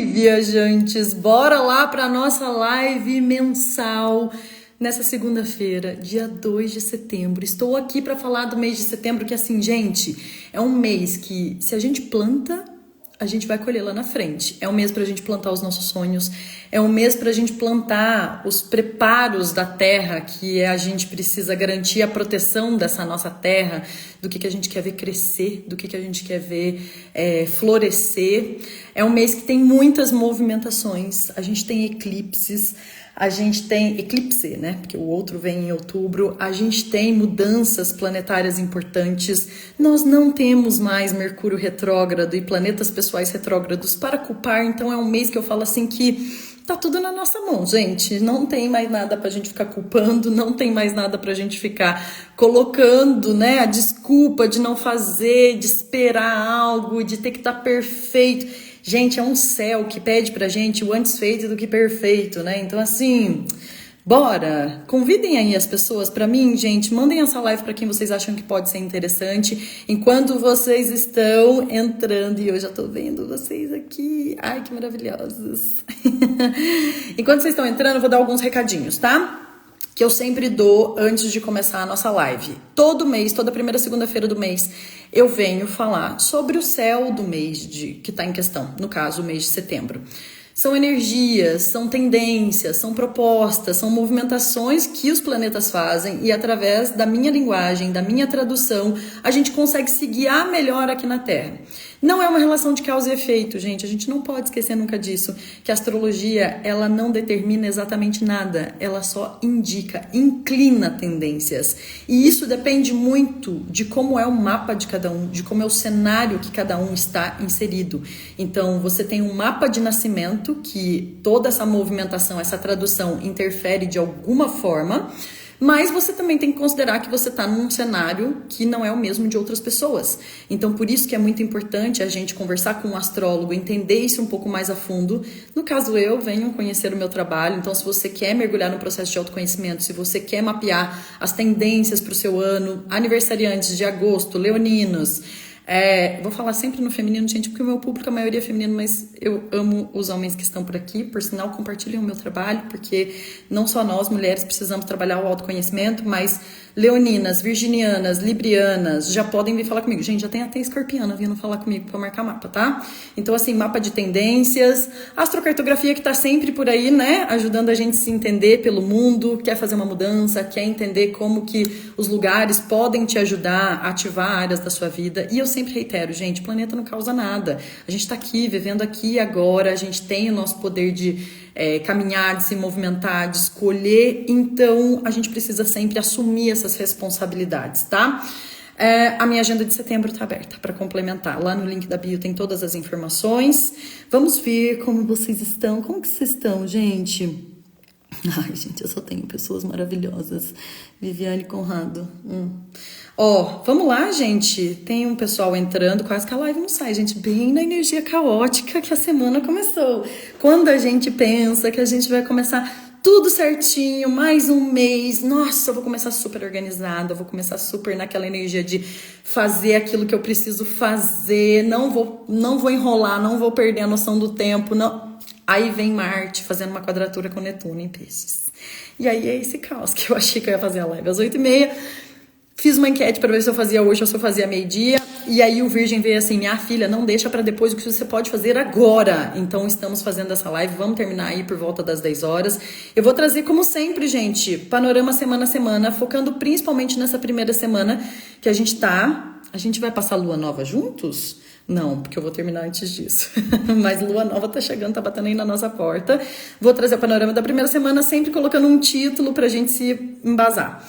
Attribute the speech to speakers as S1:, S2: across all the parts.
S1: Viajantes, bora lá para nossa live mensal nessa segunda-feira, dia 2 de setembro. Estou aqui para falar do mês de setembro, que assim, gente, é um mês que se a gente planta, a gente vai colher lá na frente. É um mês para a gente plantar os nossos sonhos, é um mês para a gente plantar os preparos da terra, que a gente precisa garantir a proteção dessa nossa terra, do que a gente quer ver crescer, do que a gente quer ver florescer. É um mês que tem muitas movimentações, a gente tem eclipses, a gente tem eclipse, né? Porque o outro vem em outubro. A gente tem mudanças planetárias importantes. Nós não temos mais Mercúrio retrógrado e planetas pessoais retrógrados para culpar. Então é um mês que eu falo assim que tá tudo na nossa mão, gente. Não tem mais nada pra gente ficar culpando, não tem mais nada pra gente ficar colocando, né, a desculpa de não fazer, de esperar algo, de ter que estar perfeito. Gente, é um céu que pede pra gente o antes feito do que perfeito, né? Então, assim, bora! Convidem aí as pessoas pra mim, gente. Mandem essa live pra quem vocês acham que pode ser interessante. Enquanto vocês estão entrando, e eu já tô vendo vocês aqui. Ai, que maravilhosos! Enquanto vocês estão entrando, eu vou dar alguns recadinhos, tá? Que eu sempre dou antes de começar a nossa live. Todo mês, toda primeira segunda-feira do mês, eu venho falar sobre o céu do mês que está em questão, no caso, o mês de setembro. São energias, são tendências, são propostas, são movimentações que os planetas fazem e através da minha linguagem, da minha tradução, a gente consegue se guiar melhor aqui na Terra. Não é uma relação de causa e efeito, gente. A gente não pode esquecer nunca disso, que a astrologia, ela não determina exatamente nada. Ela só indica, inclina tendências. E isso depende muito de como é o mapa de cada um, de como é o cenário que cada um está inserido. Então, você tem um mapa de nascimento, que toda essa movimentação, essa tradução interfere de alguma forma. Mas você também tem que considerar que você está num cenário que não é o mesmo de outras pessoas. Então, por isso que é muito importante a gente conversar com um astrólogo, entender isso um pouco mais a fundo. No caso, eu venho conhecer o meu trabalho. Então, se você quer mergulhar no processo de autoconhecimento, se você quer mapear as tendências para o seu ano, aniversariantes de agosto, leoninos... vou falar sempre no feminino, gente, porque o meu público, a maioria é feminino, mas eu amo os homens que estão por aqui. Por sinal, compartilhem o meu trabalho, porque não só nós, mulheres, precisamos trabalhar o autoconhecimento, mas leoninas, virginianas, librianas já podem vir falar comigo. Gente, já tem até escorpiana vindo falar comigo para marcar mapa, tá? Então, assim, mapa de tendências, astrocartografia que tá sempre por aí, né? Ajudando a gente a se entender pelo mundo, quer fazer uma mudança, quer entender como que os lugares podem te ajudar a ativar áreas da sua vida. E eu sempre reitero, gente, o planeta não causa nada. A gente tá aqui, vivendo aqui e agora, a gente tem o nosso poder de caminhar, de se movimentar, de escolher. Então, a gente precisa sempre assumir essas responsabilidades, tá? A minha agenda de setembro tá aberta para complementar. Lá no link da bio tem todas as informações. Vamos ver como vocês estão. Como que vocês estão, gente? Ai, gente, eu só tenho pessoas maravilhosas. Viviane Conrado. Vamos lá, gente. Tem um pessoal entrando, quase que a live não sai, gente. Bem na energia caótica que a semana começou. Quando a gente pensa que a gente vai começar tudo certinho, mais um mês. Nossa, eu vou começar super organizada, vou começar super naquela energia de fazer aquilo que eu preciso fazer. Não vou enrolar, não vou perder a noção do tempo, não. Aí vem Marte fazendo uma quadratura com Netuno em Peixes. E aí é esse caos que eu achei que eu ia fazer a live às 8h30. Fiz uma enquete para ver se eu fazia hoje ou se eu fazia meio-dia. E aí o Virgem veio assim, minha filha, não deixa para depois o que você pode fazer agora. Então estamos fazendo essa live, vamos terminar aí por volta das 10 horas. Eu vou trazer, como sempre, gente, panorama semana a semana, focando principalmente nessa primeira semana que a gente tá. A gente vai passar lua nova juntos? Não, porque eu vou terminar antes disso. Mas lua nova tá chegando, tá batendo aí na nossa porta. Vou trazer o panorama da primeira semana, sempre colocando um título pra gente se embasar.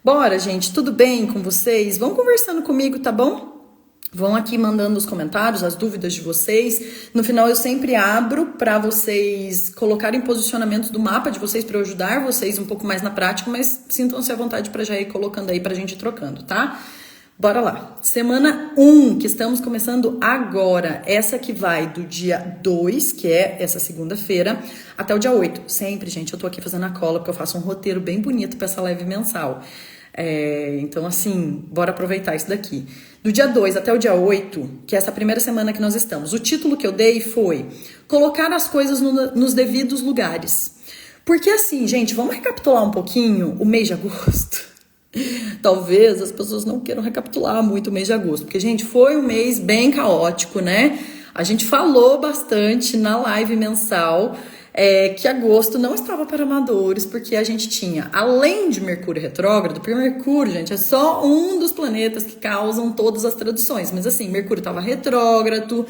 S1: Bora, gente, tudo bem com vocês? Vão conversando comigo, tá bom? Vão aqui mandando os comentários, as dúvidas de vocês. No final eu sempre abro para vocês colocarem posicionamentos do mapa de vocês para eu ajudar vocês um pouco mais na prática, mas sintam-se à vontade para já ir colocando aí pra gente ir trocando, tá? Bora lá. Semana 1, que estamos começando agora. Essa que vai do dia 2, que é essa segunda-feira, até o dia 8. Sempre, gente, eu tô aqui fazendo a cola, porque eu faço um roteiro bem bonito para essa live mensal. Então, assim, bora aproveitar isso daqui. Do dia 2 até o dia 8, que é essa primeira semana que nós estamos, o título que eu dei foi colocar as coisas nos devidos lugares. Porque assim, gente, vamos recapitular um pouquinho o mês de agosto. Talvez as pessoas não queiram recapitular muito o mês de agosto, porque, gente, foi um mês bem caótico, né? A gente falou bastante na live mensal que agosto não estava para amadores, porque a gente tinha, além de Mercúrio retrógrado, porque Mercúrio, gente, é só um dos planetas que causam todas as traduções, mas assim, Mercúrio estava retrógrado,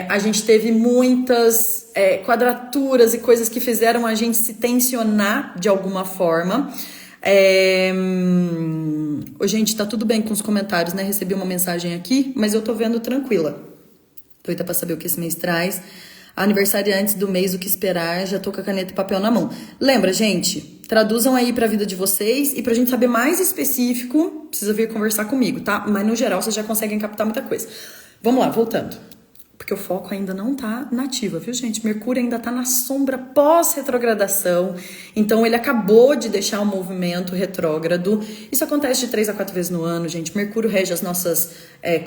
S1: a gente teve muitas quadraturas e coisas que fizeram a gente se tensionar de alguma forma. Gente, tá tudo bem com os comentários, né? Recebi uma mensagem aqui, mas eu tô vendo tranquila. Doida pra saber o que esse mês traz. Aniversariantes do mês, o que esperar, já tô com a caneta e papel na mão. Lembra, gente, traduzam aí pra vida de vocês e pra gente saber mais específico, precisa vir conversar comigo, tá? Mas no geral, vocês já conseguem captar muita coisa. Vamos lá, voltando. Porque o foco ainda não tá na ativa, viu, gente? Mercúrio ainda tá na sombra pós-retrogradação. Então, ele acabou de deixar o movimento retrógrado. Isso acontece de 3 a 4 vezes no ano, gente. Mercúrio rege as nossas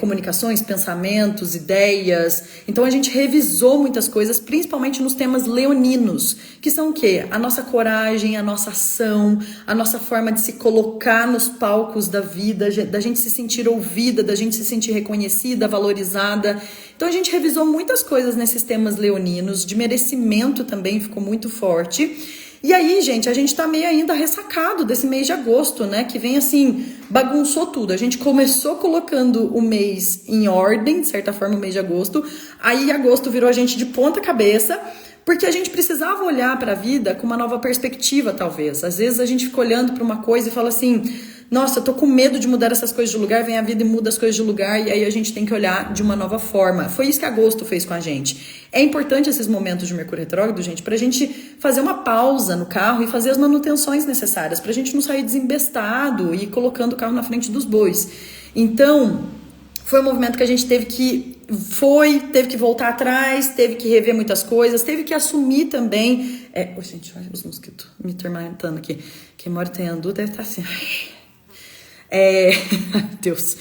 S1: comunicações, pensamentos, ideias. Então, a gente revisou muitas coisas, principalmente nos temas leoninos, que são o quê? A nossa coragem, a nossa ação, a nossa forma de se colocar nos palcos da vida, da gente se sentir ouvida, da gente se sentir reconhecida, valorizada. Então, a gente revisou muitas coisas nesses temas leoninos, de merecimento também ficou muito forte. E aí, gente, a gente tá meio ainda ressacado desse mês de agosto, né? Que vem assim, bagunçou tudo. A gente começou colocando o mês em ordem, de certa forma, o mês de agosto. Aí, agosto virou a gente de ponta cabeça, porque a gente precisava olhar para a vida com uma nova perspectiva, talvez. Às vezes a gente fica olhando para uma coisa e fala assim: nossa, eu tô com medo de mudar essas coisas de lugar, vem a vida e muda as coisas de lugar, e aí a gente tem que olhar de uma nova forma. Foi isso que agosto fez com a gente. É importante esses momentos de Mercúrio retrógrado, gente, pra gente fazer uma pausa no carro e fazer as manutenções necessárias, pra gente não sair desembestado e colocando o carro na frente dos bois. Então, foi um movimento que a gente teve que voltar atrás, teve que rever muitas coisas, teve que assumir também. Gente, olha os mosquitos me tormentando aqui. Quem mora em Tenhandu deve estar assim. Deus.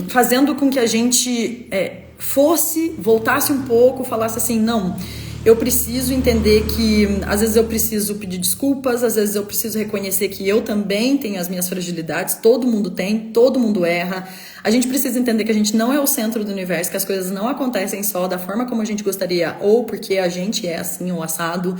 S1: Fazendo com que a gente voltasse um pouco, falasse assim, não, eu preciso entender que às vezes eu preciso pedir desculpas, às vezes eu preciso reconhecer que eu também tenho as minhas fragilidades, todo mundo tem, todo mundo erra. A gente precisa entender que a gente não é o centro do universo, que as coisas não acontecem só da forma como a gente gostaria ou porque a gente é assim ou assado.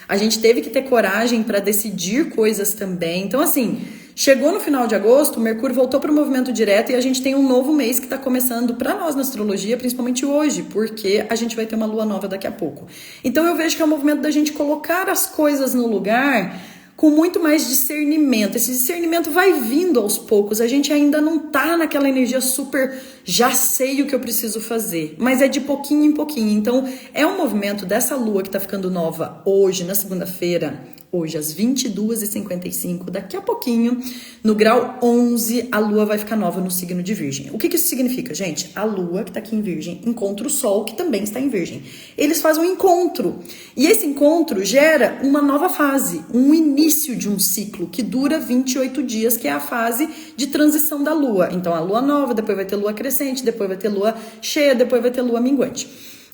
S1: A gente teve que ter coragem para decidir coisas também. Então, assim, chegou no final de agosto, o Mercúrio voltou para o movimento direto e a gente tem um novo mês que está começando para nós na astrologia, principalmente hoje, porque a gente vai ter uma lua nova daqui a pouco. Então, eu vejo que é o movimento da gente colocar as coisas no lugar com muito mais discernimento. Esse discernimento vai vindo aos poucos. A gente ainda não tá naquela energia super, já sei o que eu preciso fazer, mas é de pouquinho em pouquinho. Então, é um movimento dessa lua que tá ficando nova hoje, na segunda-feira, hoje às 22h55, daqui a pouquinho, no grau 11, a lua vai ficar nova no signo de Virgem. O que isso significa, gente? A lua, que tá aqui em Virgem, encontra o sol, que também está em Virgem. Eles fazem um encontro, e esse encontro gera uma nova fase, um início de um ciclo, que dura 28 dias, que é a fase de transição da lua. Então, a lua nova, depois vai ter lua crescente, depois vai ter lua cheia, depois vai ter lua minguante.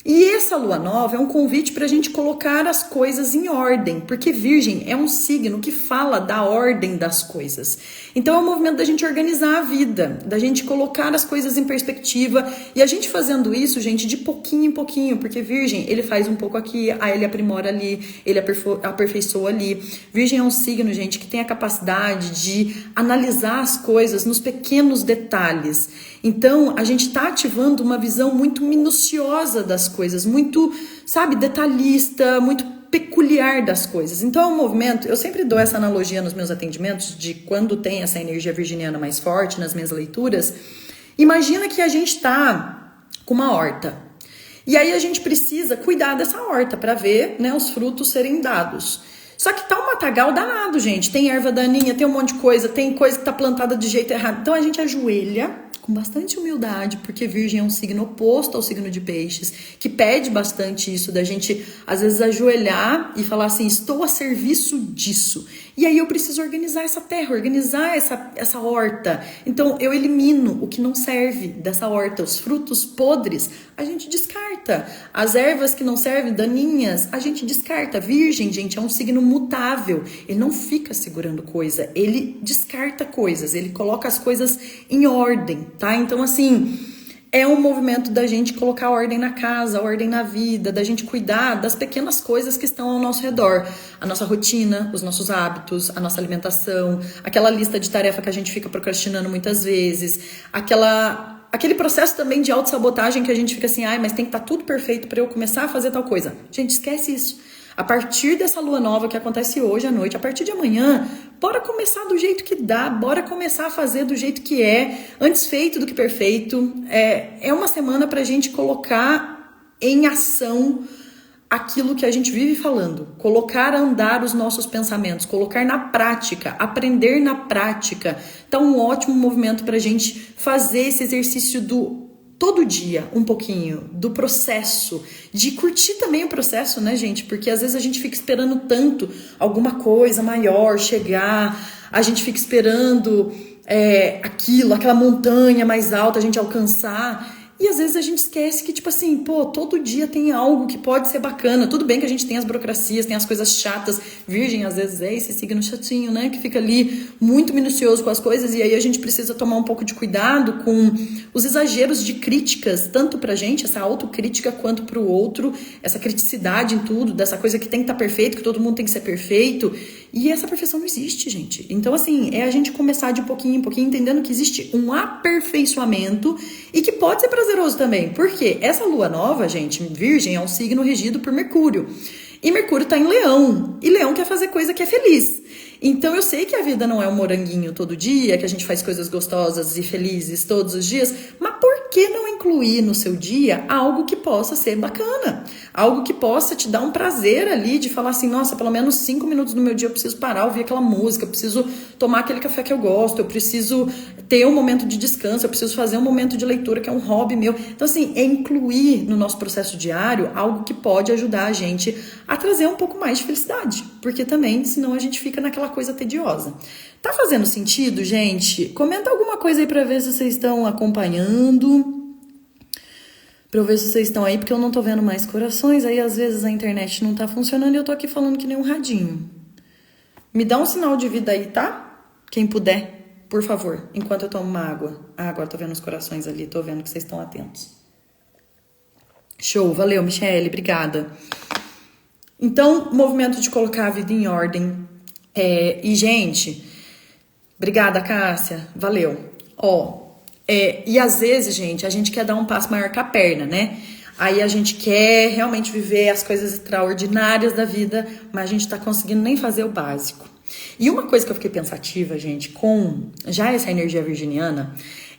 S1: E essa lua nova é um convite para a gente colocar as coisas em ordem, porque Virgem é um signo que fala da ordem das coisas. Então é um movimento da gente organizar a vida, da gente colocar as coisas em perspectiva, e a gente fazendo isso, gente, de pouquinho em pouquinho, porque Virgem, ele faz um pouco aqui, aí ele aprimora ali, ele aperfeiçoa ali. Virgem é um signo, gente, que tem a capacidade de analisar as coisas nos pequenos detalhes. Então, a gente está ativando uma visão muito minuciosa das coisas, muito, sabe, detalhista, muito peculiar das coisas. Então, é um movimento, eu sempre dou essa analogia nos meus atendimentos, de quando tem essa energia virginiana mais forte nas minhas leituras. Imagina que a gente está com uma horta. E aí a gente precisa cuidar dessa horta para ver, né, os frutos serem dados. Só que tá um matagal danado, gente. Tem erva daninha, tem um monte de coisa, tem coisa que tá plantada de jeito errado. Então, a gente ajoelha com bastante humildade, porque Virgem é um signo oposto ao signo de Peixes, que pede bastante isso da gente, às vezes, ajoelhar e falar assim, estou a serviço disso. E aí eu preciso organizar essa terra, organizar essa horta. Então eu elimino o que não serve dessa horta, os frutos podres, a gente descarta. As ervas que não servem, daninhas, a gente descarta. Virgem, gente, é um signo mutável. Ele não fica segurando coisa, ele descarta coisas, ele coloca as coisas em ordem, tá? Então, assim, é um movimento da gente colocar ordem na casa, ordem na vida, da gente cuidar das pequenas coisas que estão ao nosso redor. A nossa rotina, os nossos hábitos, a nossa alimentação, aquela lista de tarefa que a gente fica procrastinando muitas vezes, aquele processo também de autossabotagem que a gente fica assim, ai, mas tem que estar tudo perfeito para eu começar a fazer tal coisa. Gente, esquece isso. A partir dessa lua nova que acontece hoje à noite, a partir de amanhã, bora começar do jeito que dá, bora começar a fazer do jeito que é, antes feito do que perfeito. É uma semana pra gente colocar em ação aquilo que a gente vive falando, colocar a andar os nossos pensamentos, colocar na prática, aprender na prática. Então, um ótimo movimento pra gente fazer esse exercício do todo dia, um pouquinho, do processo, de curtir também o processo, né, gente? Porque às vezes a gente fica esperando tanto alguma coisa maior chegar, a gente fica esperando aquela montanha mais alta a gente alcançar. E às vezes a gente esquece que, tipo assim, pô, todo dia tem algo que pode ser bacana. Tudo bem que a gente tem as burocracias, tem as coisas chatas. Virgem, às vezes, é esse signo chatinho, né? Que fica ali muito minucioso com as coisas. E aí a gente precisa tomar um pouco de cuidado com os exageros de críticas, tanto pra gente, essa autocrítica, quanto pro outro. Essa criticidade em tudo, dessa coisa que tem que estar perfeito, que todo mundo tem que ser perfeito. E essa perfeição não existe, gente. Então, assim, é a gente começar de pouquinho em pouquinho, entendendo que existe um aperfeiçoamento e que pode ser prazeroso também. Por quê? Essa lua nova, gente, Virgem, é um signo regido por Mercúrio. E Mercúrio tá em Leão. E Leão quer fazer coisa que é feliz. Então, eu sei que a vida não é um moranguinho todo dia, que a gente faz coisas gostosas e felizes todos os dias, mas por que não incluir no seu dia algo que possa ser bacana? Algo que possa te dar um prazer ali de falar assim, nossa, pelo menos 5 minutos do meu dia eu preciso parar, ouvir aquela música, eu preciso tomar aquele café que eu gosto, eu preciso ter um momento de descanso, eu preciso fazer um momento de leitura que é um hobby meu. Então, assim, é incluir no nosso processo diário algo que pode ajudar a gente a trazer um pouco mais de felicidade, porque também, senão a gente fica naquela coisa tediosa. Tá fazendo sentido, gente? Comenta alguma coisa aí pra ver se vocês estão acompanhando. Pra eu ver se vocês estão aí, porque eu não tô vendo mais corações. Aí, às vezes, a internet não tá funcionando e eu tô aqui falando que nem um radinho. Me dá um sinal de vida aí, tá? Quem puder, por favor, enquanto eu tomo uma água. Ah, agora tô vendo os corações ali, tô vendo que vocês estão atentos. Show, valeu, Michele, obrigada. Então, movimento de colocar a vida em ordem. E, gente, obrigada, Cássia, valeu. E às vezes, gente, a gente quer dar um passo maior que a perna, né? Aí a gente quer realmente viver as coisas extraordinárias da vida, mas a gente tá conseguindo nem fazer o básico. E uma coisa que eu fiquei pensativa, gente, com já essa energia virginiana,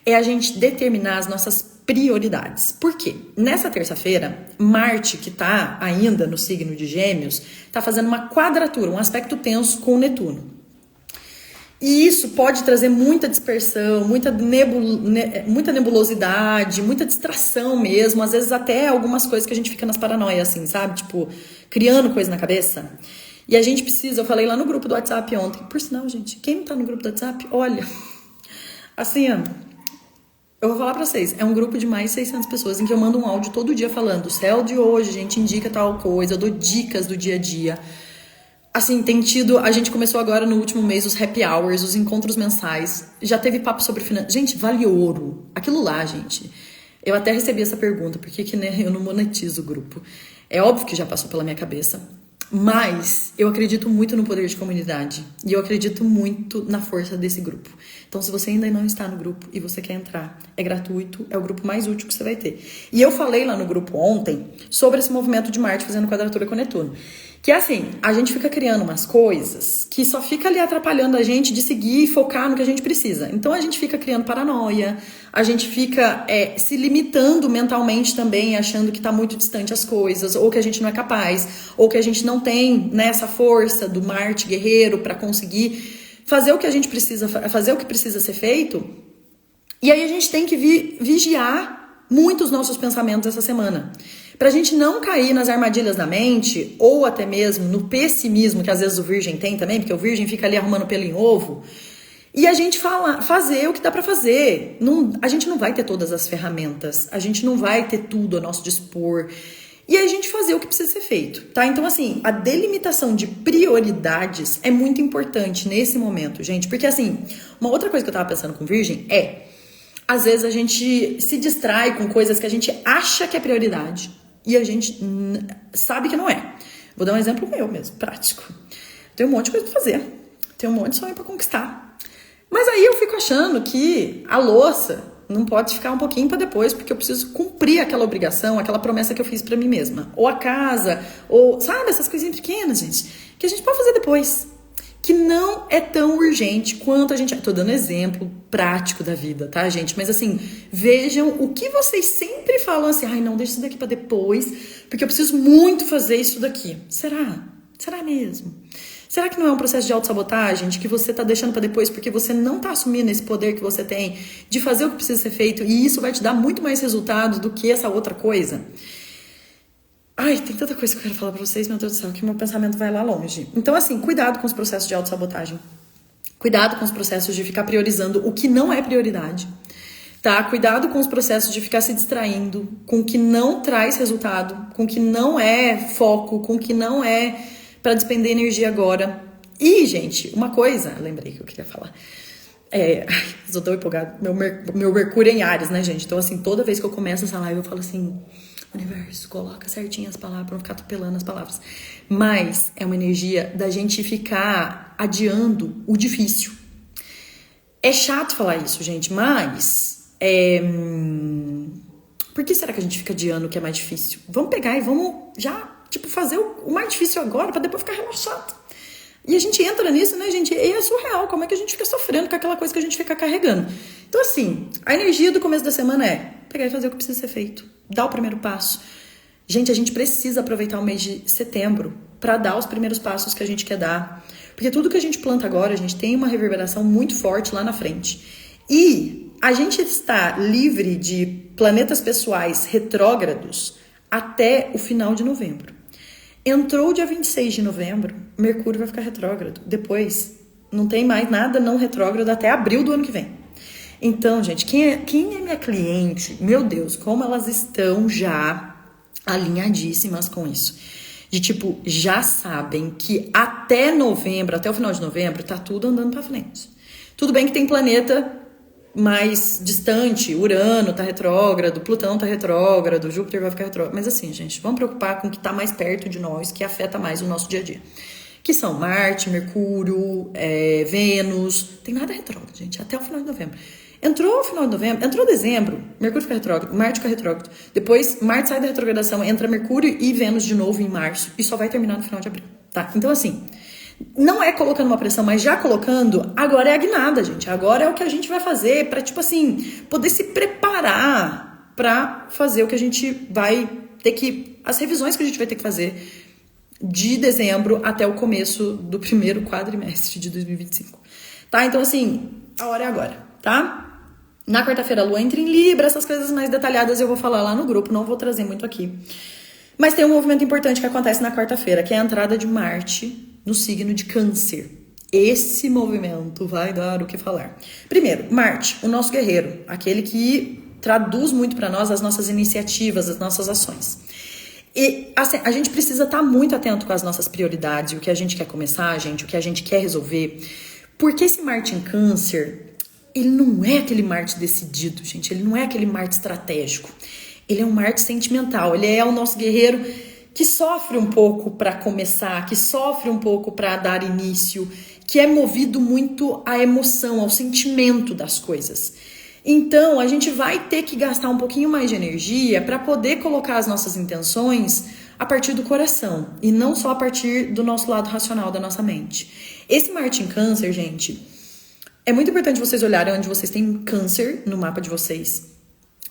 S1: é a gente determinar as nossas prioridades. Por quê? Nessa terça-feira, Marte, que tá ainda no signo de Gêmeos, tá fazendo uma quadratura, um aspecto tenso com o Netuno. E isso pode trazer muita dispersão, muita nebulosidade, muita distração mesmo. Às vezes até algumas coisas que a gente fica nas paranoias, assim, sabe? Tipo, criando coisa na cabeça. E a gente precisa, eu falei lá no grupo do WhatsApp ontem. Por sinal, gente, quem não tá no grupo do WhatsApp, olha, assim, eu vou falar pra vocês, é um grupo de mais de 600 pessoas em que eu mando um áudio todo dia falando, o céu de hoje, a gente indica tal coisa, eu dou dicas do dia a dia. Assim, a gente começou agora no último mês os happy hours, os encontros mensais, já teve papo sobre finanças. Gente, vale ouro. Aquilo lá, gente. Eu até recebi essa pergunta, por que né, eu não monetizo o grupo? É óbvio que já passou pela minha cabeça, mas eu acredito muito no poder de comunidade e eu acredito muito na força desse grupo. Então, se você ainda não está no grupo e você quer entrar, é gratuito, é o grupo mais útil que você vai ter. E eu falei lá no grupo ontem sobre esse movimento de Marte fazendo quadratura com Netuno. Que é assim, a gente fica criando umas coisas que só fica ali atrapalhando a gente de seguir e focar no que a gente precisa. Então a gente fica criando paranoia, a gente fica se limitando mentalmente também, achando que tá muito distante as coisas, ou que a gente não é capaz, ou que a gente não tem, né, essa força do Marte guerreiro para conseguir fazer o que a gente precisa, fazer o que precisa ser feito. E aí a gente tem que vigiar muito os nossos pensamentos essa semana. Pra gente não cair nas armadilhas da mente, ou até mesmo no pessimismo que às vezes o virgem tem também, porque o virgem fica ali arrumando pelo em ovo, e a gente fazer o que dá pra fazer. A gente não vai ter todas as ferramentas, a gente não vai ter tudo a nosso dispor, e aí a gente fazer o que precisa ser feito, tá? Então assim, a delimitação de prioridades é muito importante nesse momento, gente, porque assim, uma outra coisa que eu tava pensando com virgem às vezes a gente se distrai com coisas que a gente acha que é prioridade e a gente sabe que não é. Vou dar um exemplo meu mesmo, prático. Tem um monte de coisa pra fazer, tem um monte de sonho pra conquistar. Mas aí eu fico achando que a louça não pode ficar um pouquinho pra depois, porque eu preciso cumprir aquela obrigação, aquela promessa que eu fiz pra mim mesma. Ou a casa, ou sabe, essas coisinhas pequenas, gente, que a gente pode fazer depois. Que não é tão urgente quanto a gente... Tô dando exemplo prático da vida, tá, gente? Mas assim, vejam o que vocês sempre falam assim, ai, não, deixa isso daqui pra depois, porque eu preciso muito fazer isso daqui. Será? Será mesmo? Será que não é um processo de autossabotagem, de que você tá deixando pra depois porque você não tá assumindo esse poder que você tem de fazer o que precisa ser feito e isso vai te dar muito mais resultado do que essa outra coisa? Ai, tem tanta coisa que eu quero falar pra vocês, meu Deus do céu, que meu pensamento vai lá longe. Então, assim, cuidado com os processos de autossabotagem. Cuidado com os processos de ficar priorizando o que não é prioridade, tá? Cuidado com os processos de ficar se distraindo com o que não traz resultado, com o que não é foco, com o que não é pra despender energia agora. E, gente, uma coisa, lembrei que eu queria falar. Eu tô empolgada. Meu Mercúrio é em Áries, né, gente? Então, assim, toda vez que eu começo essa live, eu falo assim... Universo, coloca certinho as palavras, pra não ficar atropelando as palavras. Mas é uma energia da gente ficar adiando o difícil. É chato falar isso, gente, mas... Por que será que a gente fica adiando o que é mais difícil? Vamos pegar e vamos já, fazer o mais difícil agora pra depois ficar relaxado. E a gente entra nisso, né, gente? E é surreal, como é que a gente fica sofrendo com aquela coisa que a gente fica carregando. Então, assim, a energia do começo da semana é pegar e fazer o que precisa ser feito. Dar o primeiro passo. Gente, a gente precisa aproveitar o mês de setembro para dar os primeiros passos que a gente quer dar. Porque tudo que a gente planta agora, a gente tem uma reverberação muito forte lá na frente. E a gente está livre de planetas pessoais retrógrados até o final de novembro. Entrou dia 26 de novembro, Mercúrio vai ficar retrógrado. Depois, não tem mais nada não retrógrado até abril do ano que vem. Então, gente, quem é minha cliente, meu Deus, como elas estão já alinhadíssimas com isso. De já sabem que até novembro, até o final de novembro, tá tudo andando pra frente. Tudo bem que tem planeta mais distante, Urano tá retrógrado, Plutão tá retrógrado, Júpiter vai ficar retrógrado. Mas assim, gente, vamos preocupar com o que tá mais perto de nós, que afeta mais o nosso dia a dia. Que são Marte, Mercúrio, Vênus. Tem nada retrógrado, gente, até o final de novembro. Entrou o final de novembro, entrou dezembro, Mercúrio fica retrógrado, Marte fica retrógrado. Depois, Marte sai da retrogradação, entra Mercúrio e Vênus de novo em março. E só vai terminar no final de abril, tá? Então, assim, não é colocando uma pressão, mas já colocando, agora é a guinada, gente. Agora é o que a gente vai fazer pra, poder se preparar pra fazer o que a gente vai ter que... As revisões que a gente vai ter que fazer de dezembro até o começo do primeiro quadrimestre de 2025, tá? Então, assim, a hora é agora, tá? Na quarta-feira a Lua entra em Libra, essas coisas mais detalhadas eu vou falar lá no grupo, não vou trazer muito aqui. Mas tem um movimento importante que acontece na quarta-feira, que é a entrada de Marte no signo de Câncer. Esse movimento vai dar o que falar. Primeiro, Marte, o nosso guerreiro, aquele que traduz muito para nós as nossas iniciativas, as nossas ações. E assim, a gente precisa estar muito atento com as nossas prioridades, o que a gente quer começar, gente, o que a gente quer resolver. Porque esse Marte em Câncer... Ele não é aquele Marte decidido, gente. Ele não é aquele Marte estratégico. Ele é um Marte sentimental. Ele é o nosso guerreiro que sofre um pouco para começar, que sofre um pouco para dar início, que é movido muito à emoção, ao sentimento das coisas. Então, a gente vai ter que gastar um pouquinho mais de energia para poder colocar as nossas intenções a partir do coração e não só a partir do nosso lado racional, da nossa mente. Esse Marte em Câncer, gente... É muito importante vocês olharem onde vocês têm Câncer no mapa de vocês,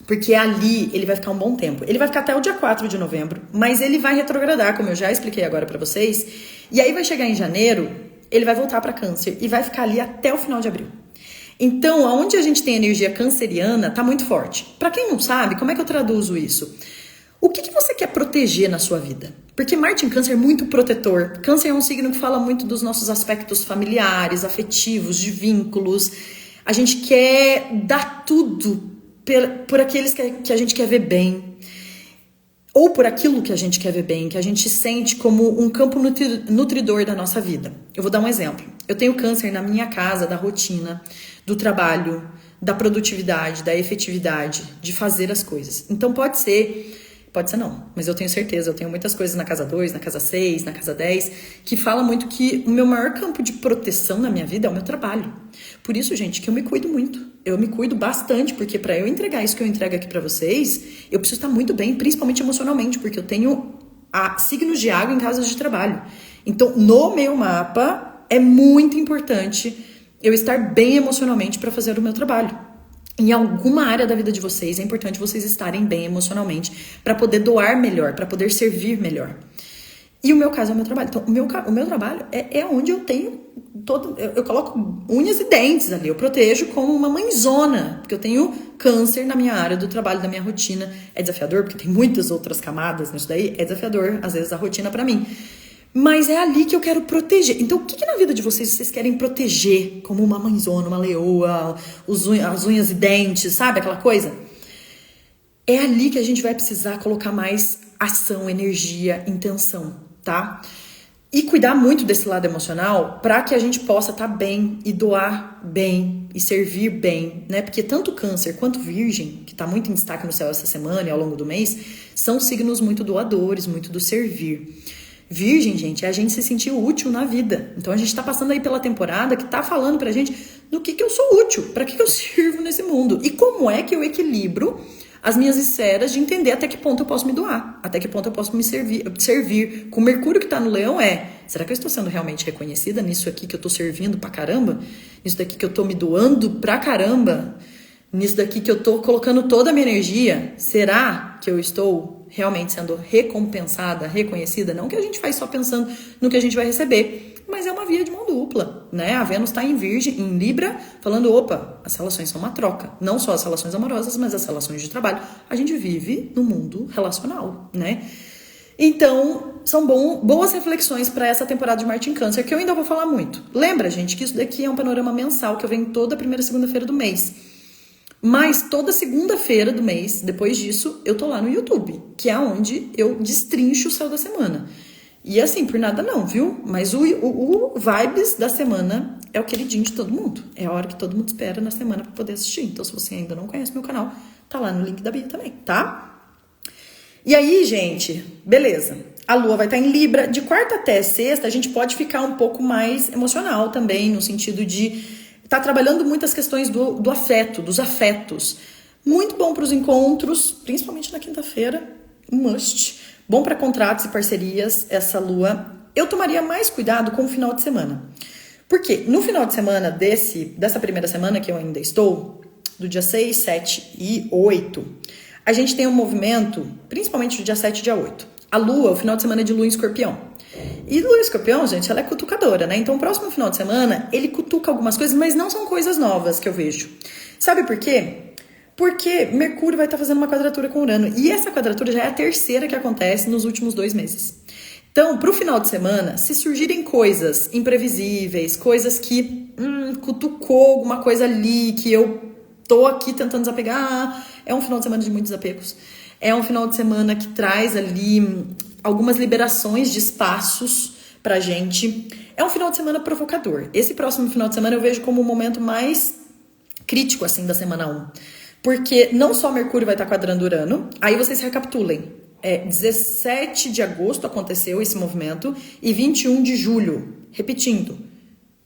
S1: porque ali ele vai ficar um bom tempo. Ele vai ficar até o dia 4 de novembro, mas ele vai retrogradar, como eu já expliquei agora pra vocês, e aí vai chegar em janeiro, ele vai voltar pra Câncer e vai ficar ali até o final de abril. Então, aonde a gente tem energia canceriana, tá muito forte. Para quem não sabe, como é que eu traduzo isso? O que você quer proteger na sua vida? Porque Marte em Câncer é muito protetor. Câncer é um signo que fala muito dos nossos aspectos familiares, afetivos, de vínculos. A gente quer dar tudo por aqueles que a gente quer ver bem. Ou por aquilo que a gente quer ver bem, que a gente sente como um campo nutridor da nossa vida. Eu vou dar um exemplo. Eu tenho Câncer na minha casa, da rotina, do trabalho, da produtividade, da efetividade, de fazer as coisas. Então pode ser não, mas eu tenho certeza, eu tenho muitas coisas na casa 2, na casa 6, na casa 10, que fala muito que o meu maior campo de proteção na minha vida é o meu trabalho. Por isso, gente, que eu me cuido muito. Eu me cuido bastante, porque para eu entregar isso que eu entrego aqui para vocês, eu preciso estar muito bem, principalmente emocionalmente, porque eu tenho signos de água em casas de trabalho. Então, no meu mapa, é muito importante eu estar bem emocionalmente para fazer o meu trabalho. Em alguma área da vida de vocês, é importante vocês estarem bem emocionalmente para poder doar melhor, para poder servir melhor. E o meu caso é o meu trabalho. Então, o meu trabalho é onde eu tenho eu coloco unhas e dentes ali. Eu protejo como uma mãezona, porque eu tenho Câncer na minha área do trabalho, da minha rotina. É desafiador, porque tem muitas outras camadas nisso daí. É desafiador, às vezes, a rotina para mim. Mas é ali que eu quero proteger. Então, o que na vida de vocês querem proteger? Como uma mãezona, uma leoa, as unhas e dentes, sabe? Aquela coisa. É ali que a gente vai precisar colocar mais ação, energia, intenção, tá? E cuidar muito desse lado emocional para que a gente possa estar bem e doar bem e servir bem, né? Porque tanto Câncer quanto Virgem, que tá muito em destaque no céu essa semana e ao longo do mês, são signos muito doadores, muito do servir. Virgem, gente, é a gente se sentir útil na vida. Então a gente tá passando aí pela temporada que tá falando pra gente do que eu sou útil, pra que eu sirvo nesse mundo e como é que eu equilibro as minhas esferas de entender até que ponto eu posso me doar, até que ponto eu posso me servir. Com o Mercúrio que tá no Leão será que eu estou sendo realmente reconhecida nisso aqui que eu tô servindo pra caramba? Nisso daqui que eu tô me doando pra caramba? Nisso daqui que eu tô colocando toda a minha energia? Será que eu estou realmente sendo recompensada, reconhecida? Não que a gente faz só pensando no que a gente vai receber, mas é uma via de mão dupla, né? A Vênus está em Virgem, em Libra, falando, opa, as relações são uma troca. Não só as relações amorosas, mas as relações de trabalho. A gente vive no mundo relacional, né? Então, são boas reflexões para essa temporada de Marte em Câncer, que eu ainda vou falar muito. Lembra, gente, que isso daqui é um panorama mensal, que eu venho toda primeira segunda-feira do mês. Mas toda segunda-feira do mês, depois disso, eu tô lá no YouTube, que é onde eu destrincho o céu da semana. E assim, por nada não, viu? Mas o Vibes da semana é o queridinho de todo mundo. É a hora que todo mundo espera na semana pra poder assistir. Então, se você ainda não conhece meu canal, tá lá no link da bio também, tá? E aí, gente, beleza. A Lua vai estar em Libra. De quarta até sexta, a gente pode ficar um pouco mais emocional também, no sentido de tá trabalhando muitas questões do afeto, dos afetos. Muito bom para os encontros, principalmente na quinta-feira, must. Bom para contratos e parcerias, essa lua. Eu tomaria mais cuidado com o final de semana. Porque no final de semana dessa primeira semana que eu ainda estou, do dia 6, 7 e 8, a gente tem um movimento, principalmente do dia 7 e dia 8. A lua, o final de semana é de lua em Escorpião. E Lua Escorpião, gente, ela é cutucadora, né? Então, o próximo final de semana, ele cutuca algumas coisas, mas não são coisas novas que eu vejo. Sabe por quê? Porque Mercúrio vai estar fazendo uma quadratura com Urano. E essa quadratura já é a terceira que acontece nos últimos 2 meses. Então, pro final de semana, se surgirem coisas imprevisíveis, coisas que cutucou alguma coisa ali, que eu tô aqui tentando desapegar, é um final de semana de muitos desapegos. É um final de semana que traz ali algumas liberações de espaços pra gente. É um final de semana provocador. Esse próximo final de semana eu vejo como o momento mais crítico, assim, da semana 1. Porque não só Mercúrio vai estar quadrando Urano, aí vocês recapitulem. 17 de agosto aconteceu esse movimento e 21 de julho. Repetindo,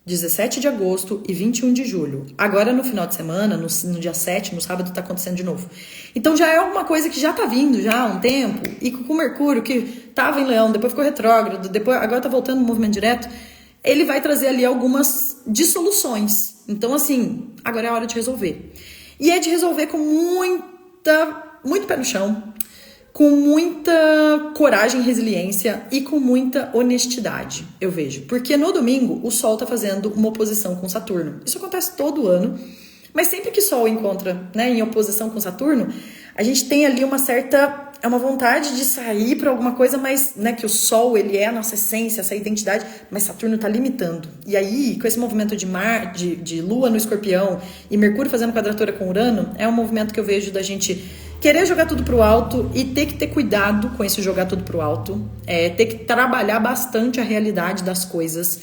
S1: 17 de agosto e 21 de julho. Agora, no final de semana, no dia 7, no sábado, tá acontecendo de novo. Então, já é alguma coisa que já tá vindo já há um tempo. E com o Mercúrio, que tava em Leão, depois ficou retrógrado, agora tá voltando no movimento direto, ele vai trazer ali algumas dissoluções. Então, assim, agora é a hora de resolver. E é de resolver com muito pé no chão, com muita coragem, resiliência e com muita honestidade, eu vejo. Porque no domingo, o Sol tá fazendo uma oposição com Saturno. Isso acontece todo ano. Mas sempre que Sol encontra, né, em oposição com Saturno, a gente tem ali uma certa... É uma vontade de sair para alguma coisa, mas, né, que o Sol, ele é a nossa essência, essa identidade, mas Saturno tá limitando. E aí, com esse movimento de Lua no Escorpião e Mercúrio fazendo quadratura com Urano, é um movimento que eu vejo da gente querer jogar tudo pro alto e ter que ter cuidado com esse jogar tudo pro alto, ter que trabalhar bastante a realidade das coisas,